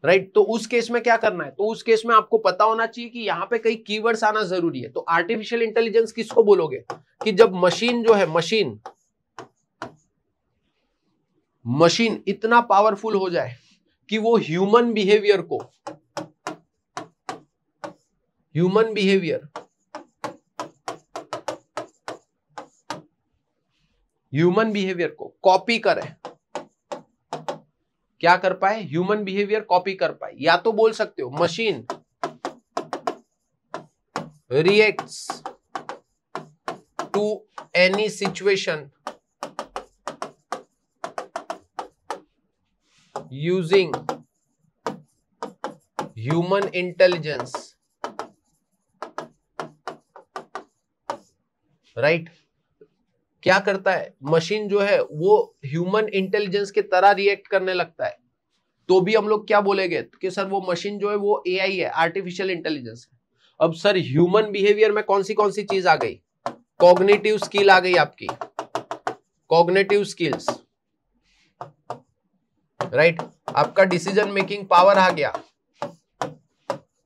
राइट। तो उस केस में क्या करना है? तो उस केस में आपको पता होना चाहिए कि यहां पे कई कीवर्ड्स आना जरूरी है। तो आर्टिफिशियल इंटेलिजेंस किसको बोलोगे? कि जब मशीन जो है, मशीन इतना पावरफुल हो जाए कि वो ह्यूमन बिहेवियर को कॉपी करे। क्या कर पाए? ह्यूमन बिहेवियर कॉपी कर पाए। या तो बोल सकते हो machine reacts to any situation using human intelligence, right. क्या करता है? मशीन जो है वो ह्यूमन इंटेलिजेंस की तरह रिएक्ट करने लगता है, तो भी हम लोग क्या बोलेंगे कि सर वो मशीन जो है वो एआई है, आर्टिफिशियल इंटेलिजेंस है। अब सर ह्यूमन बिहेवियर में कौन सी चीज आ गई? कॉग्निटिव स्किल आ गई आपकी, कॉग्निटिव स्किल्स, राइट। आपका डिसीजन मेकिंग पावर आ गया,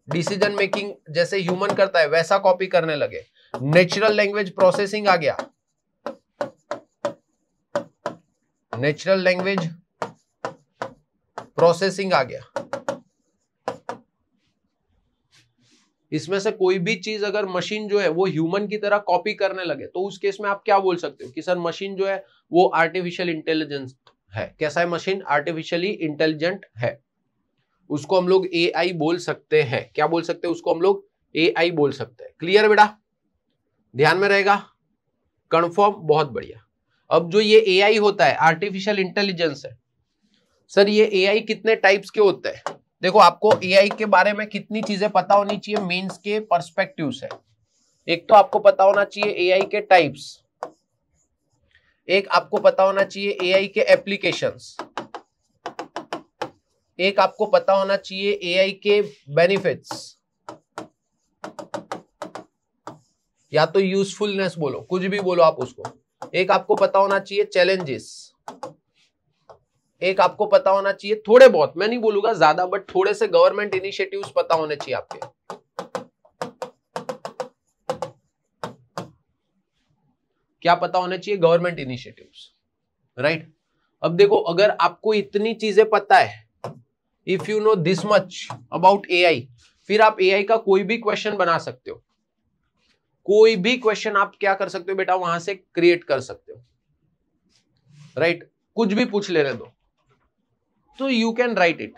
डिसीजन मेकिंग जैसे ह्यूमन करता है वैसा कॉपी करने लगे। नेचुरल लैंग्वेज प्रोसेसिंग आ गया, नेचुरल लैंग्वेज प्रोसेसिंग आ गया। इसमें से कोई भी चीज अगर मशीन जो है वो ह्यूमन की तरह कॉपी करने लगे, तो उस केस में आप क्या बोल सकते हो कि सर मशीन जो है वो आर्टिफिशियल इंटेलिजेंस है। कैसा है मशीन? आर्टिफिशियली इंटेलिजेंट है। उसको हम लोग एआई बोल सकते हैं। क्या बोल सकते हैं? उसको हम लोग एआई बोल सकते हैं। क्लियर बेटा? ध्यान में रहेगा? कंफर्म? बहुत बढ़िया। अब जो ये एआई होता है, आर्टिफिशियल इंटेलिजेंस है, सर ये एआई कितने टाइप्स के होते हैं? देखो आपको एआई के बारे में कितनी चीजें पता होनी चाहिए मेंस के पर्सपेक्टिव से। एक तो आपको पता होना चाहिए एआई के टाइप्स, एक आपको पता होना चाहिए एआई के एप्लीकेशंस, एक आपको पता होना चाहिए एआई के बेनिफिट्स, या तो यूजफुलनेस बोलो, कुछ भी बोलो आप उसको। एक आपको पता होना चाहिए चैलेंजेस, एक आपको पता होना चाहिए थोड़े बहुत, मैं नहीं बोलूंगा ज्यादा, बट थोड़े से गवर्नमेंट इनिशिएटिव्स पता होने चाहिए आपके। क्या पता होने चाहिए? Government initiatives, right. अब देखो अगर आपको इतनी चीजें पता है, if you know this much about AI, फिर आप एआई का कोई भी क्वेश्चन बना सकते हो। कोई भी क्वेश्चन आप क्या कर सकते हो बेटा? वहां से क्रिएट कर सकते हो, राइट। कुछ भी पूछ लेने दो तो you can write it.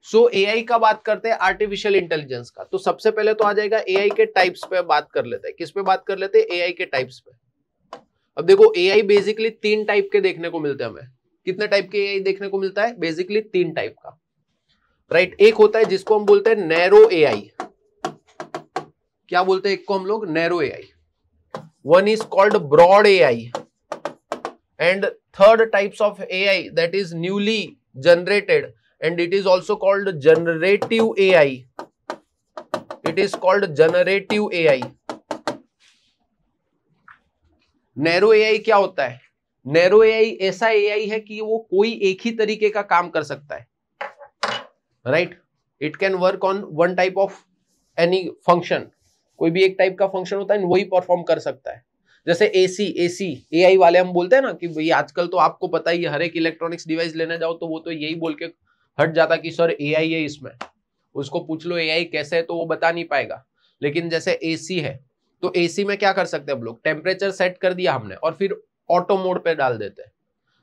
So AI का बात करते हैं, आर्टिफिशियल इंटेलिजेंस का। तो सबसे पहले तो आ जाएगा एआई के टाइप्स पे बात कर लेते हैं। किस पे बात कर लेते हैं? एआई के टाइप्स पे। अब देखो एआई बेसिकली 3 टाइप के देखने को मिलते हैं हमें। कितने टाइप के एआई देखने को मिलता है? बेसिकली 3 टाइप का, राइट। एक होता है जिसको हम बोलते हैं नैरो एआई, क्या बोलते हैं एक को हम लोग narrow AI, one is called broad AI, and third types of AI that is newly generated and it is also called generative AI. It is called generative AI. Narrow AI क्या होता है? नैरो एआई ऐसा AI है कि वो कोई एक ही तरीके का काम कर सकता है, right? It can work on one type of any function, कोई भी एक टाइप का फंक्शन होता है वही परफॉर्म कर सकता है। जैसे एसी एआई वाले हम बोलते हैं ना कि भाई आजकल तो आपको पता ही है, हर एक इलेक्ट्रॉनिक्स डिवाइस लेने जाओ तो वो तो यही बोल के हट जाता कि सर एआई है इसमें, उसको पूछ लो एआई कैसे है तो वो बता नहीं पाएगा। लेकिन जैसे एसी है तो एसी में क्या कर सकते हैं हम लोग, टेम्परेचर सेट कर दिया हमने और फिर ऑटो मोड पे डाल देते हैं।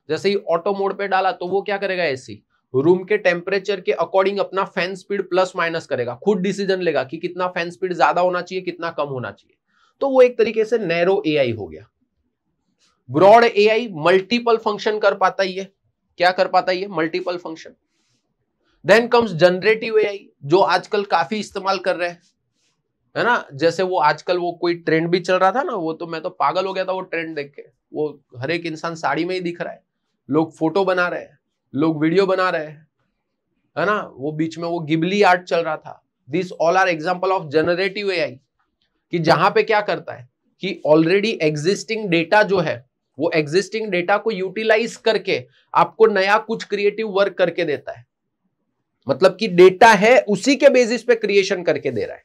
जैसे ही ऑटो मोड पे डाला तो वो क्या करेगा, एसी रूम के टेम्परेचर के अकॉर्डिंग अपना फैन स्पीड प्लस माइनस करेगा, खुद डिसीजन लेगा कि कितना फैन स्पीड ज्यादा होना चाहिए कितना कम होना चाहिए। तो वो एक तरीके से नैरो एआई हो गया। ब्रॉड एआई मल्टीपल फंक्शन कर पाता ही है, क्या कर पाता है, multiple function. Then comes generative AI जो आजकल काफी इस्तेमाल कर रहे हैं, है ना? जैसे वो आजकल वो कोई ट्रेंड भी चल रहा था ना, वो तो मैं तो पागल हो गया था वो ट्रेंड देख के। वो हर एक इंसान साड़ी में ही दिख रहा है, लोग फोटो बना रहे हैं, लोग वीडियो बना रहे हैं, है ना? वो बीच में वो गिबली आर्ट चल रहा था। This all are example of generative AI, कि जहां पे क्या करता है कि ऑलरेडी एग्जिस्टिंग डेटा जो है वो एग्जिस्टिंग डेटा को यूटिलाइज करके आपको नया कुछ क्रिएटिव वर्क करके देता है। मतलब कि डेटा है उसी के बेसिस पे क्रिएशन करके दे रहा है,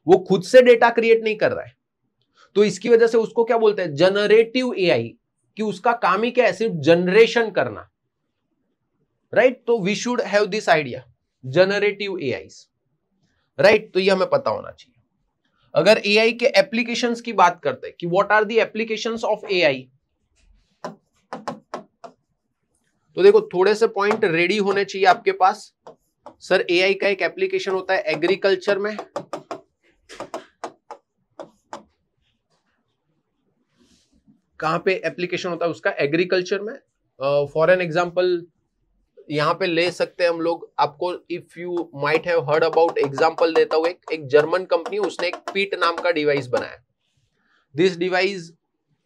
वो खुद से डेटा क्रिएट नहीं कर रहा है। तो इसकी वजह से उसको क्या बोलते हैं, जनरेटिव एआई, कि उसका काम ही क्या है, सिर्फ जनरेशन करना, राइट? तो we should have this idea generative AIs, right? तो ये हमें पता होना चाहिए। अगर एआई के एप्लीकेशंस की बात करते हैं कि what are the applications of AI, तो देखो थोड़े से पॉइंट रेडी होने चाहिए आपके पास। सर एआई का एक एप्लीकेशन होता है एग्रीकल्चर में, कहां पे एप्लीकेशन होता है उसका, एग्रीकल्चर में। फॉर एन एग्जांपल यहां पे ले सकते हैं हम लोग, आपको if you might have heard about, example देता हूं, एक जर्मन कंपनी, उसने एक पीट नाम का डिवाइस बनाया। दिस डिवाइस,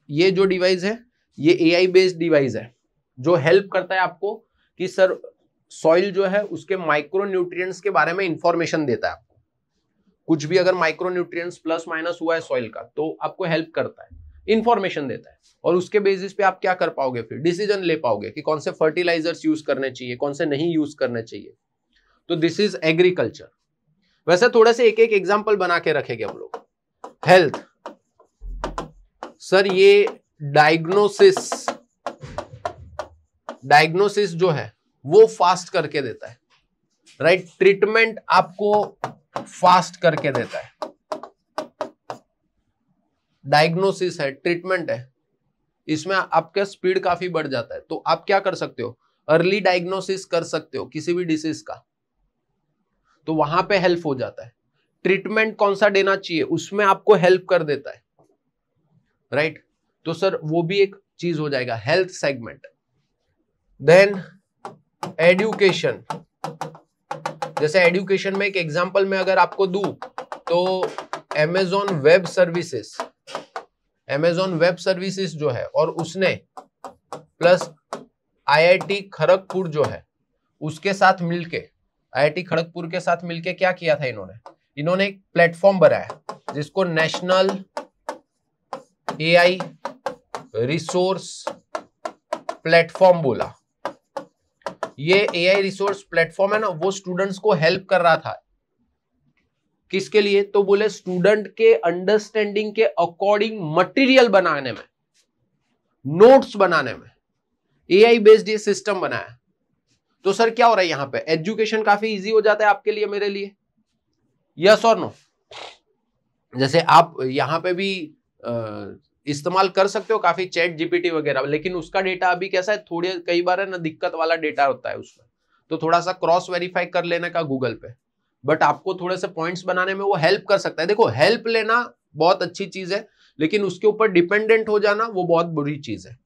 ये जो डिवाइस है ये एआई बेस्ड डिवाइस है जो हेल्प करता है आपको कि सर सॉइल जो है उसके माइक्रो न्यूट्रिएंट्स के बारे में इंफॉर्मेशन देता है आपको। कुछ भी अगर माइक्रो न्यूट्रिएंट्स प्लस माइनस हुआ है सॉइल का तो आपको हेल्प करता है, इंफॉर्मेशन देता है, और उसके बेसिस पे आप क्या कर पाओगे, फिर डिसीजन ले पाओगे कि कौन से फर्टिलाइजर्स यूज करने चाहिए, कौन से नहीं यूज करने चाहिए। तो दिस इज एग्रीकल्चर। वैसे थोड़े से एक एक एग्जांपल बना के रखेंगे हम लोग। हेल्थ, सर ये डायग्नोसिस जो है वो फास्ट करके देता है, राइट? ट्रीटमेंट आपको फास्ट करके देता है। डायग्नोसिस है, ट्रीटमेंट है, इसमें आपका स्पीड काफी बढ़ जाता है। तो आप क्या कर सकते हो, अर्ली डायग्नोसिस कर सकते हो किसी भी डिसीज का, तो वहां पे हेल्प हो जाता है। ट्रीटमेंट कौन सा देना चाहिए उसमें आपको हेल्प कर देता है, राइट? तो सर वो भी एक चीज हो जाएगा, हेल्थ सेगमेंट। देन एजुकेशन, जैसे एजुकेशन में एक एग्जांपल में अगर आपको दूं तो अमेज़न वेब सर्विसेज जो है, और उसने प्लस आईआईटी खड़गपुर जो है उसके साथ मिलके, आईआईटी खड़गपुर के साथ मिलके क्या किया था इन्होंने एक प्लेटफॉर्म बनाया जिसको नेशनल एआई रिसोर्स प्लेटफॉर्म बोला। ये एआई रिसोर्स प्लेटफॉर्म है ना, वो स्टूडेंट्स को हेल्प कर रहा था, किसके लिए, तो बोले स्टूडेंट के अंडरस्टैंडिंग के अकॉर्डिंग मटेरियल बनाने में, नोट्स बनाने में एआई बेस्ड ये सिस्टम बनाया। तो सर क्या हो रहा है यहां पे, एजुकेशन काफी इजी हो जाता है आपके लिए, मेरे लिए, यस और नो? जैसे आप यहां पे भी इस्तेमाल कर सकते हो काफी चैट जीपीटी वगैरह, लेकिन उसका डेटा अभी कैसा है, थोड़ी कई बार है ना दिक्कत वाला डेटा होता है उसमें, तो थोड़ा सा क्रॉस वेरीफाई कर लेने का गूगल पे। बट आपको थोड़े से पॉइंट्स बनाने में वो हेल्प कर सकता है। देखो हेल्प लेना बहुत अच्छी चीज है, लेकिन उसके ऊपर डिपेंडेंट हो जाना वो बहुत बुरी चीज है।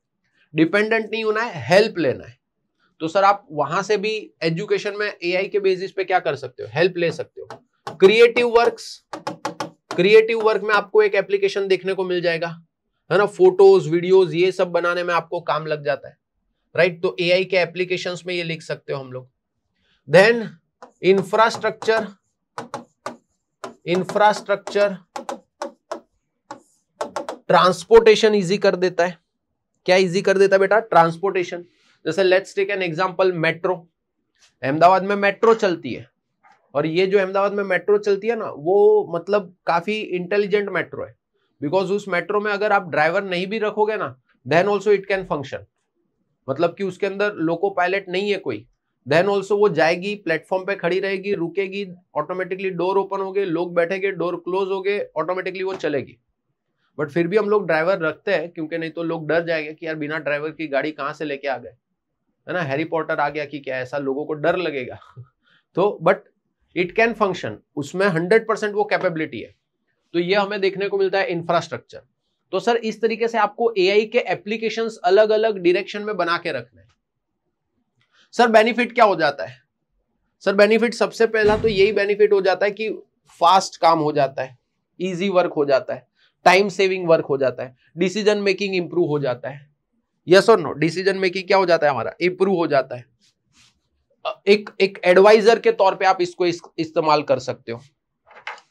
डिपेंडेंट नहीं होना है, हेल्प लेना है। तो सर आप वहां से भी एजुकेशन में एआई के बेसिस पे क्या कर सकते हो, हेल्प ले सकते हो। क्रिएटिव वर्क्स, क्रिएटिव वर्क में आपको एक एप्लीकेशन देखने को मिल जाएगा, है ना, फोटोज वीडियोज ये सब बनाने में आपको काम लग जाता है, राइट। तो एआई के एप्लीकेशंस में ये लिख सकते हो हम लोग। देन इंफ्रास्ट्रक्चर ट्रांसपोर्टेशन इजी कर देता है। क्या इजी कर देता है बेटा? ट्रांसपोर्टेशन। जैसे let's take an example, metro. Ahmedabad में मेट्रो चलती है, और ये जो अहमदाबाद में मेट्रो चलती है ना, वो मतलब काफी इंटेलिजेंट मेट्रो है, बिकॉज उस मेट्रो में अगर आप ड्राइवर नहीं भी रखोगे ना, then also it can function. मतलब कि उसके अंदर लोको पायलट नहीं है कोई, देन ऑल्सो वो जाएगी, प्लेटफॉर्म पे खड़ी रहेगी, रुकेगी, ऑटोमेटिकली डोर ओपन हो गए, लोग बैठेंगे, डोर क्लोज हो गए, ऑटोमेटिकली वो चलेगी। बट फिर भी हम लोग ड्राइवर रखते हैं, क्योंकि नहीं तो लोग डर जाएंगे कि यार बिना ड्राइवर की गाड़ी कहां से लेके आ गए, है ना, हैरी पॉटर आ गया कि क्या, ऐसा लोगों को डर लगेगा। तो बट इट कैन फंक्शन, उसमें 100% वो कैपेबिलिटी है। तो ये हमें देखने को मिलता है इंफ्रास्ट्रक्चर। तो सर इस तरीके से आपको एआई के एप्लीकेशंस अलग अलग डायरेक्शन में बना के रखने हैं। सर बेनिफिट क्या हो जाता है? सर बेनिफिट सबसे पहला तो यही बेनिफिट हो जाता है कि फास्ट काम हो जाता है, इजी वर्क हो जाता है, टाइम सेविंग वर्क हो जाता है, डिसीजन मेकिंग इंप्रूव हो जाता है। यस और नो? डिसीजन मेकिंग क्या हो जाता है हमारा? इंप्रूव हो जाता है। एक एडवाइजर के तौर पे आप इसको इस्तेमाल कर सकते हो,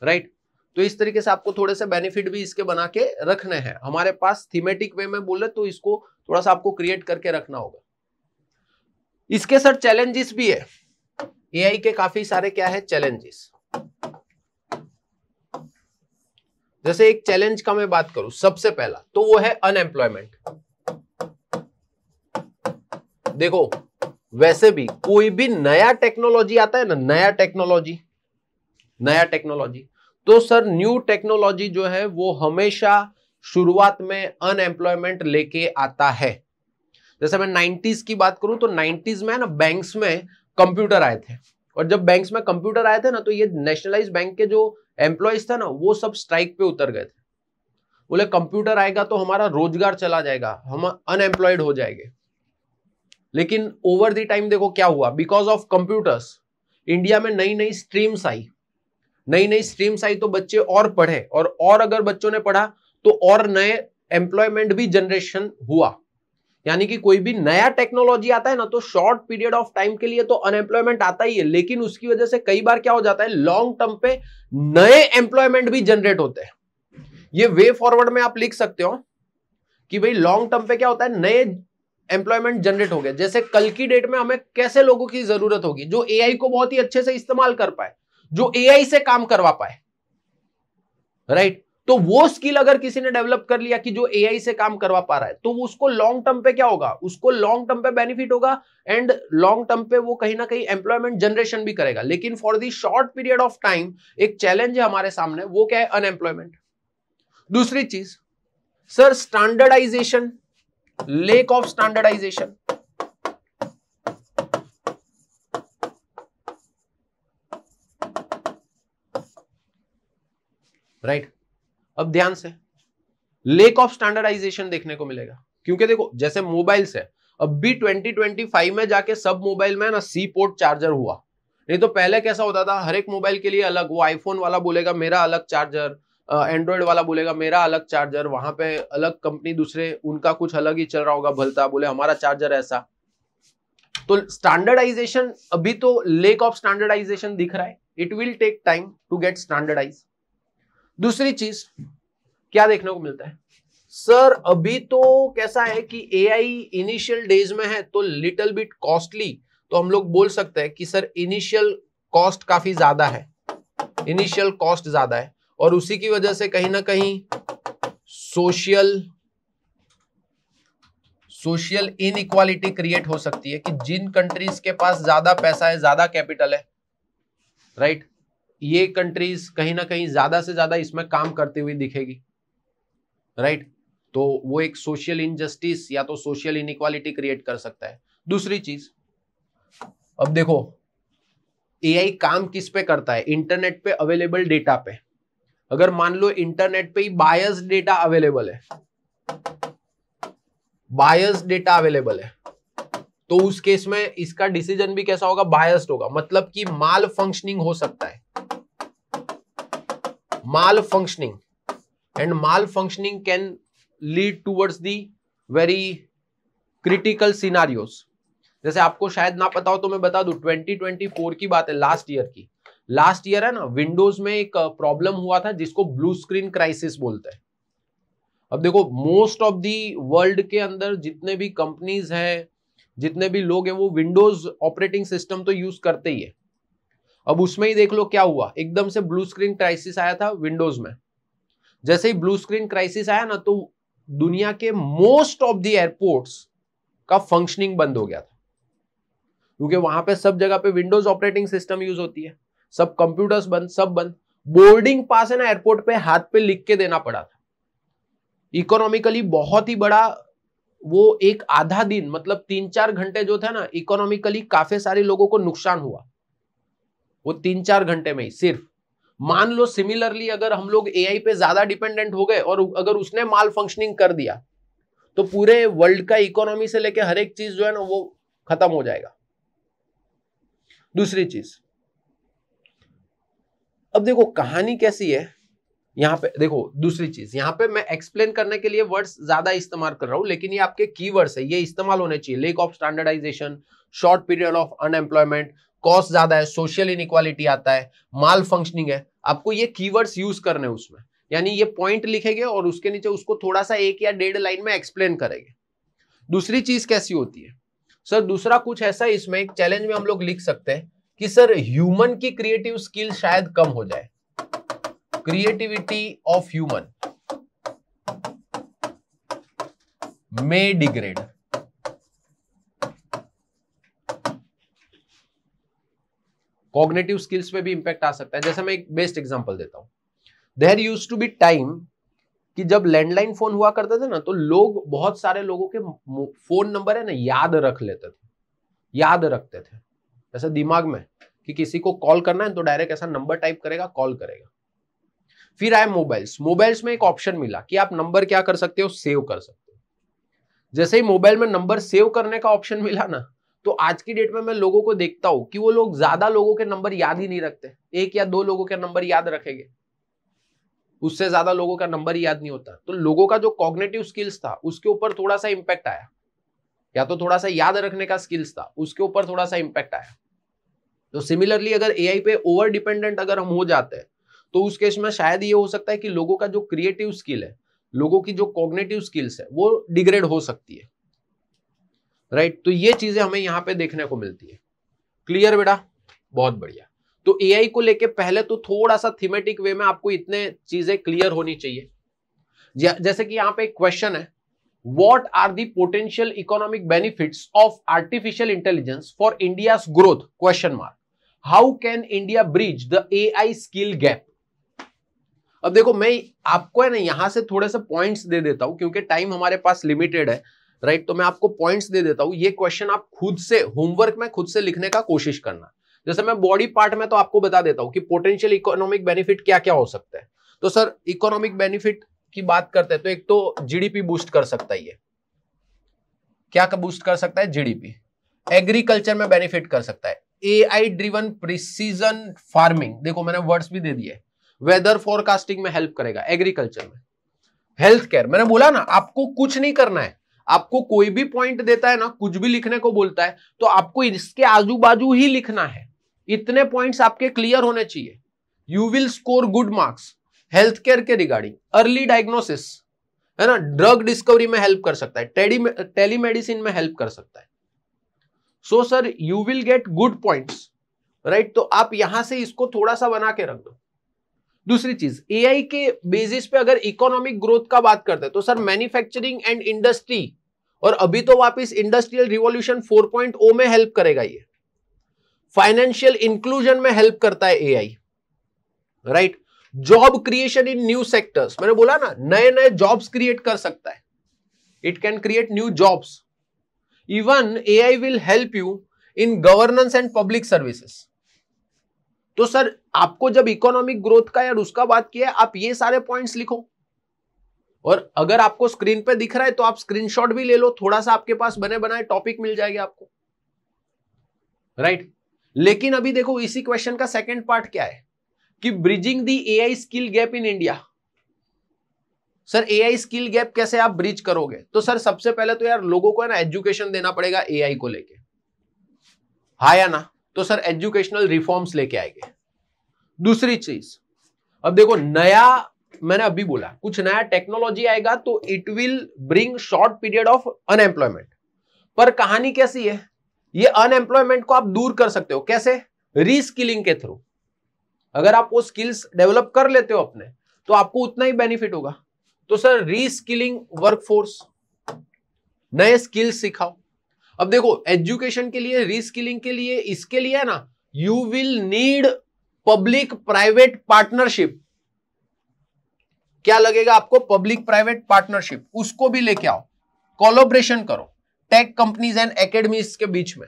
राइट। तो इस तरीके से आपको थोड़े से बेनिफिट भी इसके बना के रखने हैं हमारे पास। थीमेटिक वे में बोले तो इसको थोड़ा सा आपको क्रिएट करके रखना होगा। इसके सर चैलेंजेस भी है, एआई के काफी सारे क्या है चैलेंजेस। जैसे एक चैलेंज का मैं बात करूं, सबसे पहला तो वो है अनएम्प्लॉयमेंट। देखो वैसे भी कोई भी नया टेक्नोलॉजी आता है ना, नया टेक्नोलॉजी, तो सर न्यू टेक्नोलॉजी जो है वो हमेशा शुरुआत में अनएम्प्लॉयमेंट लेके आता है। जैसे मैं 90s की बात करूं तो 90s में ना बैंक्स में कंप्यूटर आए थे, और जब बैंक्स में कंप्यूटर आए थे ना, तो ये नेशनलाइज बैंक के जो एम्प्लॉयज थे ना, वो सब स्ट्राइक पे उतर गए थे। बोले कंप्यूटर आएगा तो हमारा रोजगार चला जाएगा, हम अनएम्प्लॉयड हो जाएंगे। लेकिन ओवर द टाइम देखो क्या हुआ, बिकॉज ऑफ कंप्यूटर्स इंडिया में नई नई स्ट्रीम्स आई, तो बच्चे और पढ़े, और अगर बच्चों ने पढ़ा तो और नए एम्प्लॉयमेंट भी जनरेशन हुआ। यानी कि कोई भी नया टेक्नोलॉजी आता है ना, तो शॉर्ट पीरियड ऑफ टाइम के लिए तो अनएम्प्लॉयमेंट आता ही है, लेकिन उसकी वजह से कई बार क्या हो जाता है, लॉन्ग टर्म पे नए एम्प्लॉयमेंट भी जनरेट होते हैं। ये वे फॉरवर्ड में आप लिख सकते हो कि भाई लॉन्ग टर्म पे क्या होता है, नए एम्प्लॉयमेंट जनरेट हो गए। जैसे कल की डेट में हमें कैसे लोगों की जरूरत होगी, जो एआई को बहुत ही अच्छे से इस्तेमाल कर पाए, जो एआई से काम करवा पाए, राइट। तो वो स्किल अगर किसी ने डेवलप कर लिया कि जो एआई से काम करवा पा रहा है, तो उसको लॉन्ग टर्म पे क्या होगा, उसको लॉन्ग टर्म पे बेनिफिट होगा, एंड लॉन्ग टर्म पे वो कहीं ना कहीं एम्प्लॉयमेंट जनरेशन भी करेगा। लेकिन for the short period of time एक चैलेंज है हमारे सामने, वो क्या है, अनएम्प्लॉयमेंट। दूसरी चीज sir standardisation, lack of standardisation. Right, अब ध्यान से लेक ऑफ स्टैंडर्डाइजेशन देखने को मिलेगा, क्योंकि देखो जैसे मोबाइल्स है, अब भी 2025 में जाके सब मोबाइल में ना सी पोर्ट चार्जर हुआ। नहीं तो पहले कैसा होता था, हर एक मोबाइल के लिए अलग, वो आईफोन वाला बोलेगा मेरा अलग चार्जर, एंड्रॉइड वाला बोलेगा मेरा अलग चार्जर, वहां पे अलग कंपनी दूसरे उनका कुछ अलग ही चल रहा होगा, भलता बोले हमारा चार्जर ऐसा। तो स्टैंडर्डाइजेशन, अभी तो लेक ऑफ स्टैंडर्डाइजेशन दिख रहा है, it will take time to get standardise. दूसरी चीज क्या देखने को मिलता है सर, अभी तो कैसा है कि एआई इनिशियल डेज में है तो लिटिल बिट कॉस्टली, तो हम लोग बोल सकते हैं कि सर इनिशियल कॉस्ट काफी ज्यादा है, इनिशियल कॉस्ट ज्यादा है, और उसी की वजह से कहीं ना कहीं सोशल इनइक्वालिटी क्रिएट हो सकती है कि जिन कंट्रीज के पास ज्यादा पैसा है, ज्यादा कैपिटल है, राइट, ये कंट्रीज कहीं ना कहीं ज्यादा से ज्यादा इसमें काम करती हुई दिखेगी, राइट। तो वो एक सोशल इनजस्टिस या तो सोशल इनइक्वालिटी क्रिएट कर सकता है। दूसरी चीज, अब देखो एआई काम किस पे करता है, इंटरनेट पे अवेलेबल डेटा पे। अगर मान लो इंटरनेट पे ही बायस्ड डेटा अवेलेबल है, तो उस केस में इसका डिसीजन भी कैसा होगा, बायस्ड होगा, मतलब कि माल फंक्शनिंग हो सकता है। Malfunctioning, and malfunctioning can lead towards the very critical scenarios. जैसे आपको शायद ना पता हो तो मैं बता दूं, 2024 की बात है, लास्ट ईयर की। लास्ट ईयर है ना, विंडोज में एक प्रॉब्लम हुआ था जिसको ब्लू स्क्रीन क्राइसिस बोलते हैं। अब देखो, मोस्ट ऑफ दी वर्ल्ड के अंदर जितने भी कंपनीज हैं, जितने भी लोग हैं, वो विंडोज ऑपरेटिंग सिस्टम तो यूज करते ही है। अब उसमें ही देख लो क्या हुआ, एकदम से ब्लू स्क्रीन क्राइसिस आया था विंडोज में। जैसे ही ब्लू स्क्रीन क्राइसिस आया ना, तो दुनिया के मोस्ट ऑफ द एयरपोर्ट्स का फंक्शनिंग बंद हो गया था, क्योंकि वहां पे सब जगह पे विंडोज ऑपरेटिंग सिस्टम यूज होती है। सब कंप्यूटर्स बंद, सब बंद। बोर्डिंग पास है ना, एयरपोर्ट पे हाथ पे लिख के देना पड़ा था। इकोनॉमिकली बहुत ही बड़ा वो एक आधा दिन, मतलब 3-4 घंटे जो था ना, इकोनॉमिकली काफी सारे लोगों को नुकसान हुआ वो 3-4 घंटे में ही सिर्फ। मान लो सिमिलरली अगर हम लोग एआई पे ज्यादा डिपेंडेंट हो गए और अगर उसने माल फंक्शनिंग कर दिया, तो पूरे वर्ल्ड का इकोनॉमी से लेके हर एक चीज जो है ना, वो खत्म हो जाएगा। दूसरी चीज, अब देखो कहानी कैसी है यहां पे। देखो दूसरी चीज, यहां पे मैं एक्सप्लेन करने के लिए वर्ड्स ज्यादा इस्तेमाल कर रहा हूं, लेकिन ये आपके कीवर्ड्स है, ये इस्तेमाल होने चाहिए। Lack of standardisation, short period of unemployment, cost ज्यादा है, सोशल इनइक्वालिटी आता है, माल फंक्शनिंग है। आपको ये कीवर्ड्स यूज करने उसमें, यानी ये पॉइंट लिखेंगे और उसके नीचे उसको थोड़ा सा 1 या 1.5 लाइन में एक्सप्लेन करेंगे। दूसरी चीज कैसी होती है सर, दूसरा कुछ ऐसा इसमें एक चैलेंज में हम लोग लिख सकते हैं कि सर ह्यूमन की क्रिएटिव स्किल शायद कम हो जाए। Creativity of human may degrade। Cognitive skills पे भी इंपैक्ट आ सकता है। जैसे मैं एक बेस्ट एग्जांपल देता हूं, there used to be time कि जब लैंडलाइन फोन हुआ करते थे ना, तो लोग, बहुत सारे लोगों के फोन नंबर है ना याद रख लेते थे, याद रखते थे ऐसे दिमाग में कि किसी को कॉल करना है तो डायरेक्ट ऐसा नंबर टाइप करेगा, कॉल करेगा। फिर आए मोबाइल्स। मोबाइल्स में एक ऑप्शन मिला कि आप नंबर क्या कर सकते हो, सेव कर सकते हो। जैसे ही मोबाइल में नंबर सेव करने का ऑप्शन मिला ना, तो आज की डेट में मैं लोगों को देखता हूं कि वो लोग ज्यादा लोगों के नंबर याद ही नहीं रखते, 1 या 2 लोगों के नंबर याद रखेंगे, उससे ज्यादा लोगों का नंबर ही याद नहीं होता। तो लोगों का जो कॉग्निटिव स्किल्स था उसके ऊपर थोड़ा सा इंपैक्ट आया, या तो थोड़ा सा याद रखने का स्किल्स था उसके ऊपर थोड़ा सा इंपैक्ट आया। तो सिमिलरली अगर एआई पे ओवर डिपेंडेंट अगर हम हो जाते हैं, तो उस केस में शायद ये हो सकता है कि लोगों का जो क्रिएटिव स्किल है, लोगों की जो कॉग्निटिव स्किल्स है, वो डिग्रेड हो सकती है। राइट, तो ये चीजें हमें यहां पे देखने को मिलती है। क्लियर बेटा, बहुत बढ़िया। तो एआई को लेके पहले तो थोड़ा सा थीमेटिक वे में आपको इतने चीजें क्लियर होनी चाहिए। जैसे कि यहां पे एक क्वेश्चन है, what are the potential economic benefits of artificial intelligence for India's growth, question mark, how can India bridge the AI skill gap. अब देखो, मैं आपको है ना यहां से थोड़े से पॉइंट्स दे देता हूं क्योंकि टाइम हमारे पास लिमिटेड है। राइट, तो मैं आपको पॉइंट्स दे देता हूं, ये क्वेश्चन आप खुद से होमवर्क में खुद से लिखने का कोशिश करना। जैसे मैं बॉडी पार्ट में तो आपको बता देता हूं कि पोटेंशियल इकोनॉमिक बेनिफिट क्या क्या हो सकता है। तो सर इकोनॉमिक बेनिफिट की बात करते हैं तो एक तो जीडीपी बूस्ट कर सकता है। ये क्या बूस्ट कर सकता है, जीडीपी। एग्रीकल्चर में बेनिफिट कर सकता है, एआई ड्रिवन प्रिसीजन फार्मिंग, देखो मैंने वर्ड्स भी दे दिए। वेदर फोरकास्टिंग में हेल्प करेगा एग्रीकल्चर में। हेल्थ केयर, मैंने बोला ना आपको कुछ नहीं करना है, आपको कोई भी पॉइंट देता है ना, कुछ भी लिखने को बोलता है तो आपको इसके आजू बाजू ही लिखना है। इतने पॉइंट्स आपके क्लियर होने चाहिए। You will score good marks. Health care के रिगार्डिंग, अर्ली डायग्नोसिस है ना, ड्रग डिस्कवरी में हेल्प कर सकता है, टेलीमेडिसिन में हेल्प कर सकता है। So sir you will get good points. Right, तो आप यहां से इसको थोड़ा सा बना के रख दो। दूसरी चीज, एआई के बेसिस पे अगर इकोनॉमिक ग्रोथ का बात करते हैं तो सर मैन्युफैक्चरिंग एंड इंडस्ट्री, और अभी तो वापस इंडस्ट्रियल रिवॉल्यूशन 4.0 में हेल्प करेगा ये। फाइनेंशियल इंक्लूजन में हेल्प करता है एआई। राइट, जॉब क्रिएशन इन न्यू सेक्टर्स, मैंने बोला ना नए नए जॉब्स क्रिएट कर सकता है। It can create new jobs. Even AI will help you in governance and public services. तो सर आपको जब इकोनॉमिक ग्रोथ का या उसका बात किया, आप ये सारे पॉइंट्स लिखो, और अगर आपको स्क्रीन पे दिख रहा है तो आप स्क्रीनशॉट भी ले लो, थोड़ा सा आपके पास बने बनाए टॉपिक मिल जाएगा आपको। राइट, लेकिन अभी देखो इसी क्वेश्चन का सेकंड पार्ट क्या है कि bridging the AI skill gap in India. Sir AI skill gap कैसे आप ब्रिज करोगे? तो सर सबसे पहले तो यार लोगों को है ना एजुकेशन देना पड़ेगा एआई को लेके, हाँ या ना? तो सर एजुकेशनल रिफॉर्म्स लेके आएंगे। दूसरी चीज, अब देखो नया, मैंने अभी बोला कुछ नया टेक्नोलॉजी आएगा तो it will bring short period of unemployment. पर कहानी कैसी है, ये अनएम्प्लॉयमेंट को आप दूर कर सकते हो कैसे? रीस्किलिंग के थ्रू। अगर आप वो स्किल्स डेवलप कर लेते हो अपने, तो आपको उतना ही बेनिफिट होगा। तो सर रीस्किलिंग वर्कफोर्स, नए स्किल्स सिखाओ। अब देखो एजुकेशन के लिए, रीस्किलिंग के लिए, इसके लिए है ना, you will need public private partnership. क्या लगेगा आपको? पब्लिक प्राइवेट पार्टनरशिप, उसको भी लेके आओ, कोलैबोरेशन करो टेक कंपनीज एंड एकेडमीज के बीच में,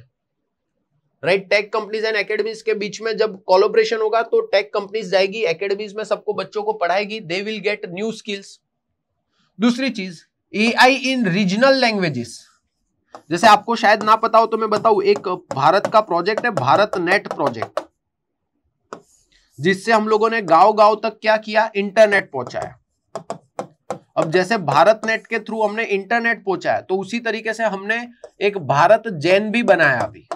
right? Tech companies and academies के बीच में जब कोलैबोरेशन होगा तो टेक कंपनीज जाएगी एकेडमीज में, सबको बच्चों को पढ़ाएगी, they will get new skills. दूसरी चीज, एआई इन रीजनल लैंग्वेजेस। जैसे आपको शायद ना पता हो तो मैं बताऊं, एक भारत का प्रोजेक्ट है भारत नेट प्रोजेक्ट, जिससे हम लोगों ने गांव गांव तक क्या किया? इंटरनेट पहुंचाया। अब जैसे भारत नेट के थ्रू हमने इंटरनेट पहुंचाया, तो उसी तरीके से हमने एक भारत जैन भी बनाया। अभी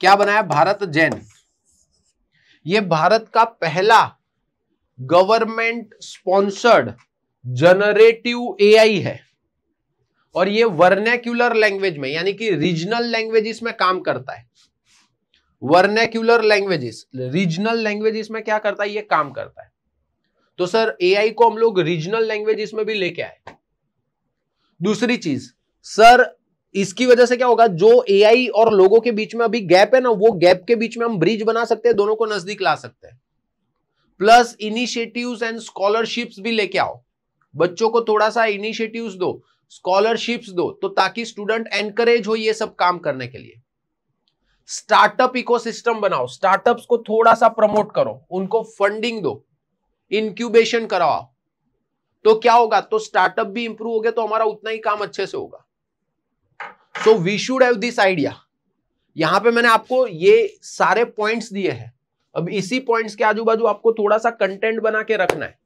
क्या बनाया? भारत जैन। ये भारत का पहला गवर्नमेंट स्पॉन्सर्ड जनरेटिव एआई है, और ये वर्नैक्युलर लैंग्वेज में, यानी कि रीजनल लैंग्वेजेस में काम करता है। वर्नैक्युलर लैंग्वेजेस, रीजनल लैंग्वेजेस में क्या करता है? ये काम करता है। तो सर एआई को हम लोग रीजनल लैंग्वेजेस में भी लेके आए। दूसरी चीज सर, इसकी वजह से क्या होगा? जो एआई और लोगों के बीच में अभी गैप है ना, वो गैप के बीच में हम ब्रिज बना सकते हैं, दोनों को नजदीक ला सकते हैं। प्लस इनिशिएटिव्स एंड स्कॉलरशिप्स भी लेके आओ, बच्चों को थोड़ा सा इनिशिएटिव्स दो, स्कॉलरशिप्स दो, तो ताकि स्टूडेंट एनकरेज हो ये सब काम करने के लिए। स्टार्टअप इकोसिस्टम बनाओ, स्टार्टअप्स को थोड़ा सा प्रमोट करो, उनको फंडिंग दो, इंक्यूबेशन कराओ। तो क्या होगा? तो स्टार्टअप भी इंप्रूव हो गया, तो हमारा उतना ही काम अच्छे से होगा। So we should have this idea. यहां पे मैंने आपको ये सारे पॉइंट्स दिए हैं। अब इसी पॉइंट्स के आजू बाजू आपको थोड़ा सा कंटेंट बना के रखना है,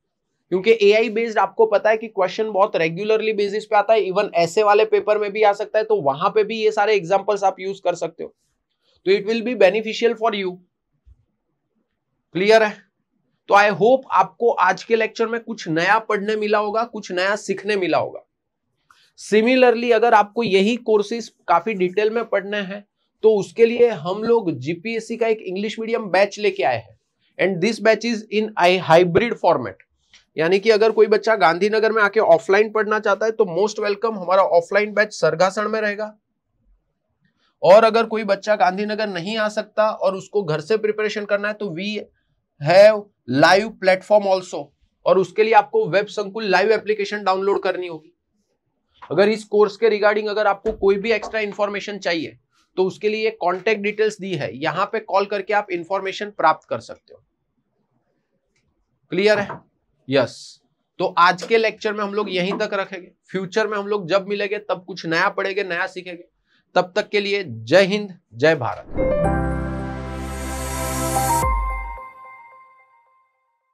क्योंकि एआई बेस्ड आपको पता है कि क्वेश्चन बहुत रेगुलरली बेसिस पे आता है, इवन ऐसे वाले पेपर में भी आ सकता है, तो वहां पे भी ये सारे एग्जांपल्स आप यूज कर सकते हो। तो it will be beneficial for you. Clear है? तो आई होप आपको आज के लेक्चर में कुछ नया पढ़ने मिला होगा, कुछ नया सीखने मिला होगा। सिमिलरली अगर आपको यही कोर्सेज काफी डिटेल में पढ़ने हैं, तो उसके लिए हम लोग जीपीएससी का एक इंग्लिश मीडियम बैच लेके आए हैं, and this batch is in hybrid format. यानी कि अगर कोई बच्चा गांधीनगर में आके ऑफलाइन पढ़ना चाहता है तो मोस्ट वेलकम, हमारा ऑफलाइन बैच सरगासण में रहेगा। और अगर कोई बच्चा गांधीनगर नहीं आ सकता और उसको घर से प्रिपरेशन करना है, तो we have live platform also, और उसके लिए आपको वेब संकुल लाइव एप्लीकेशन डाउनलोड करनी होगी। अगर इस कोर्स के रिगार्डिंग अगर आपको कोई भी एक्स्ट्रा इंफॉर्मेशन चाहिए, तो उसके लिए कॉन्टेक्ट डिटेल्स दी है, यहां पे कॉल करके आप इंफॉर्मेशन प्राप्त कर सकते हो। क्लियर है? यस। तो आज के लेक्चर में हम लोग यहीं तक रखेंगे। फ्यूचर में हम लोग जब मिलेंगे तब कुछ नया पढ़ेंगे, नया सीखेंगे। तब तक के लिए जय हिंद, जय भारत।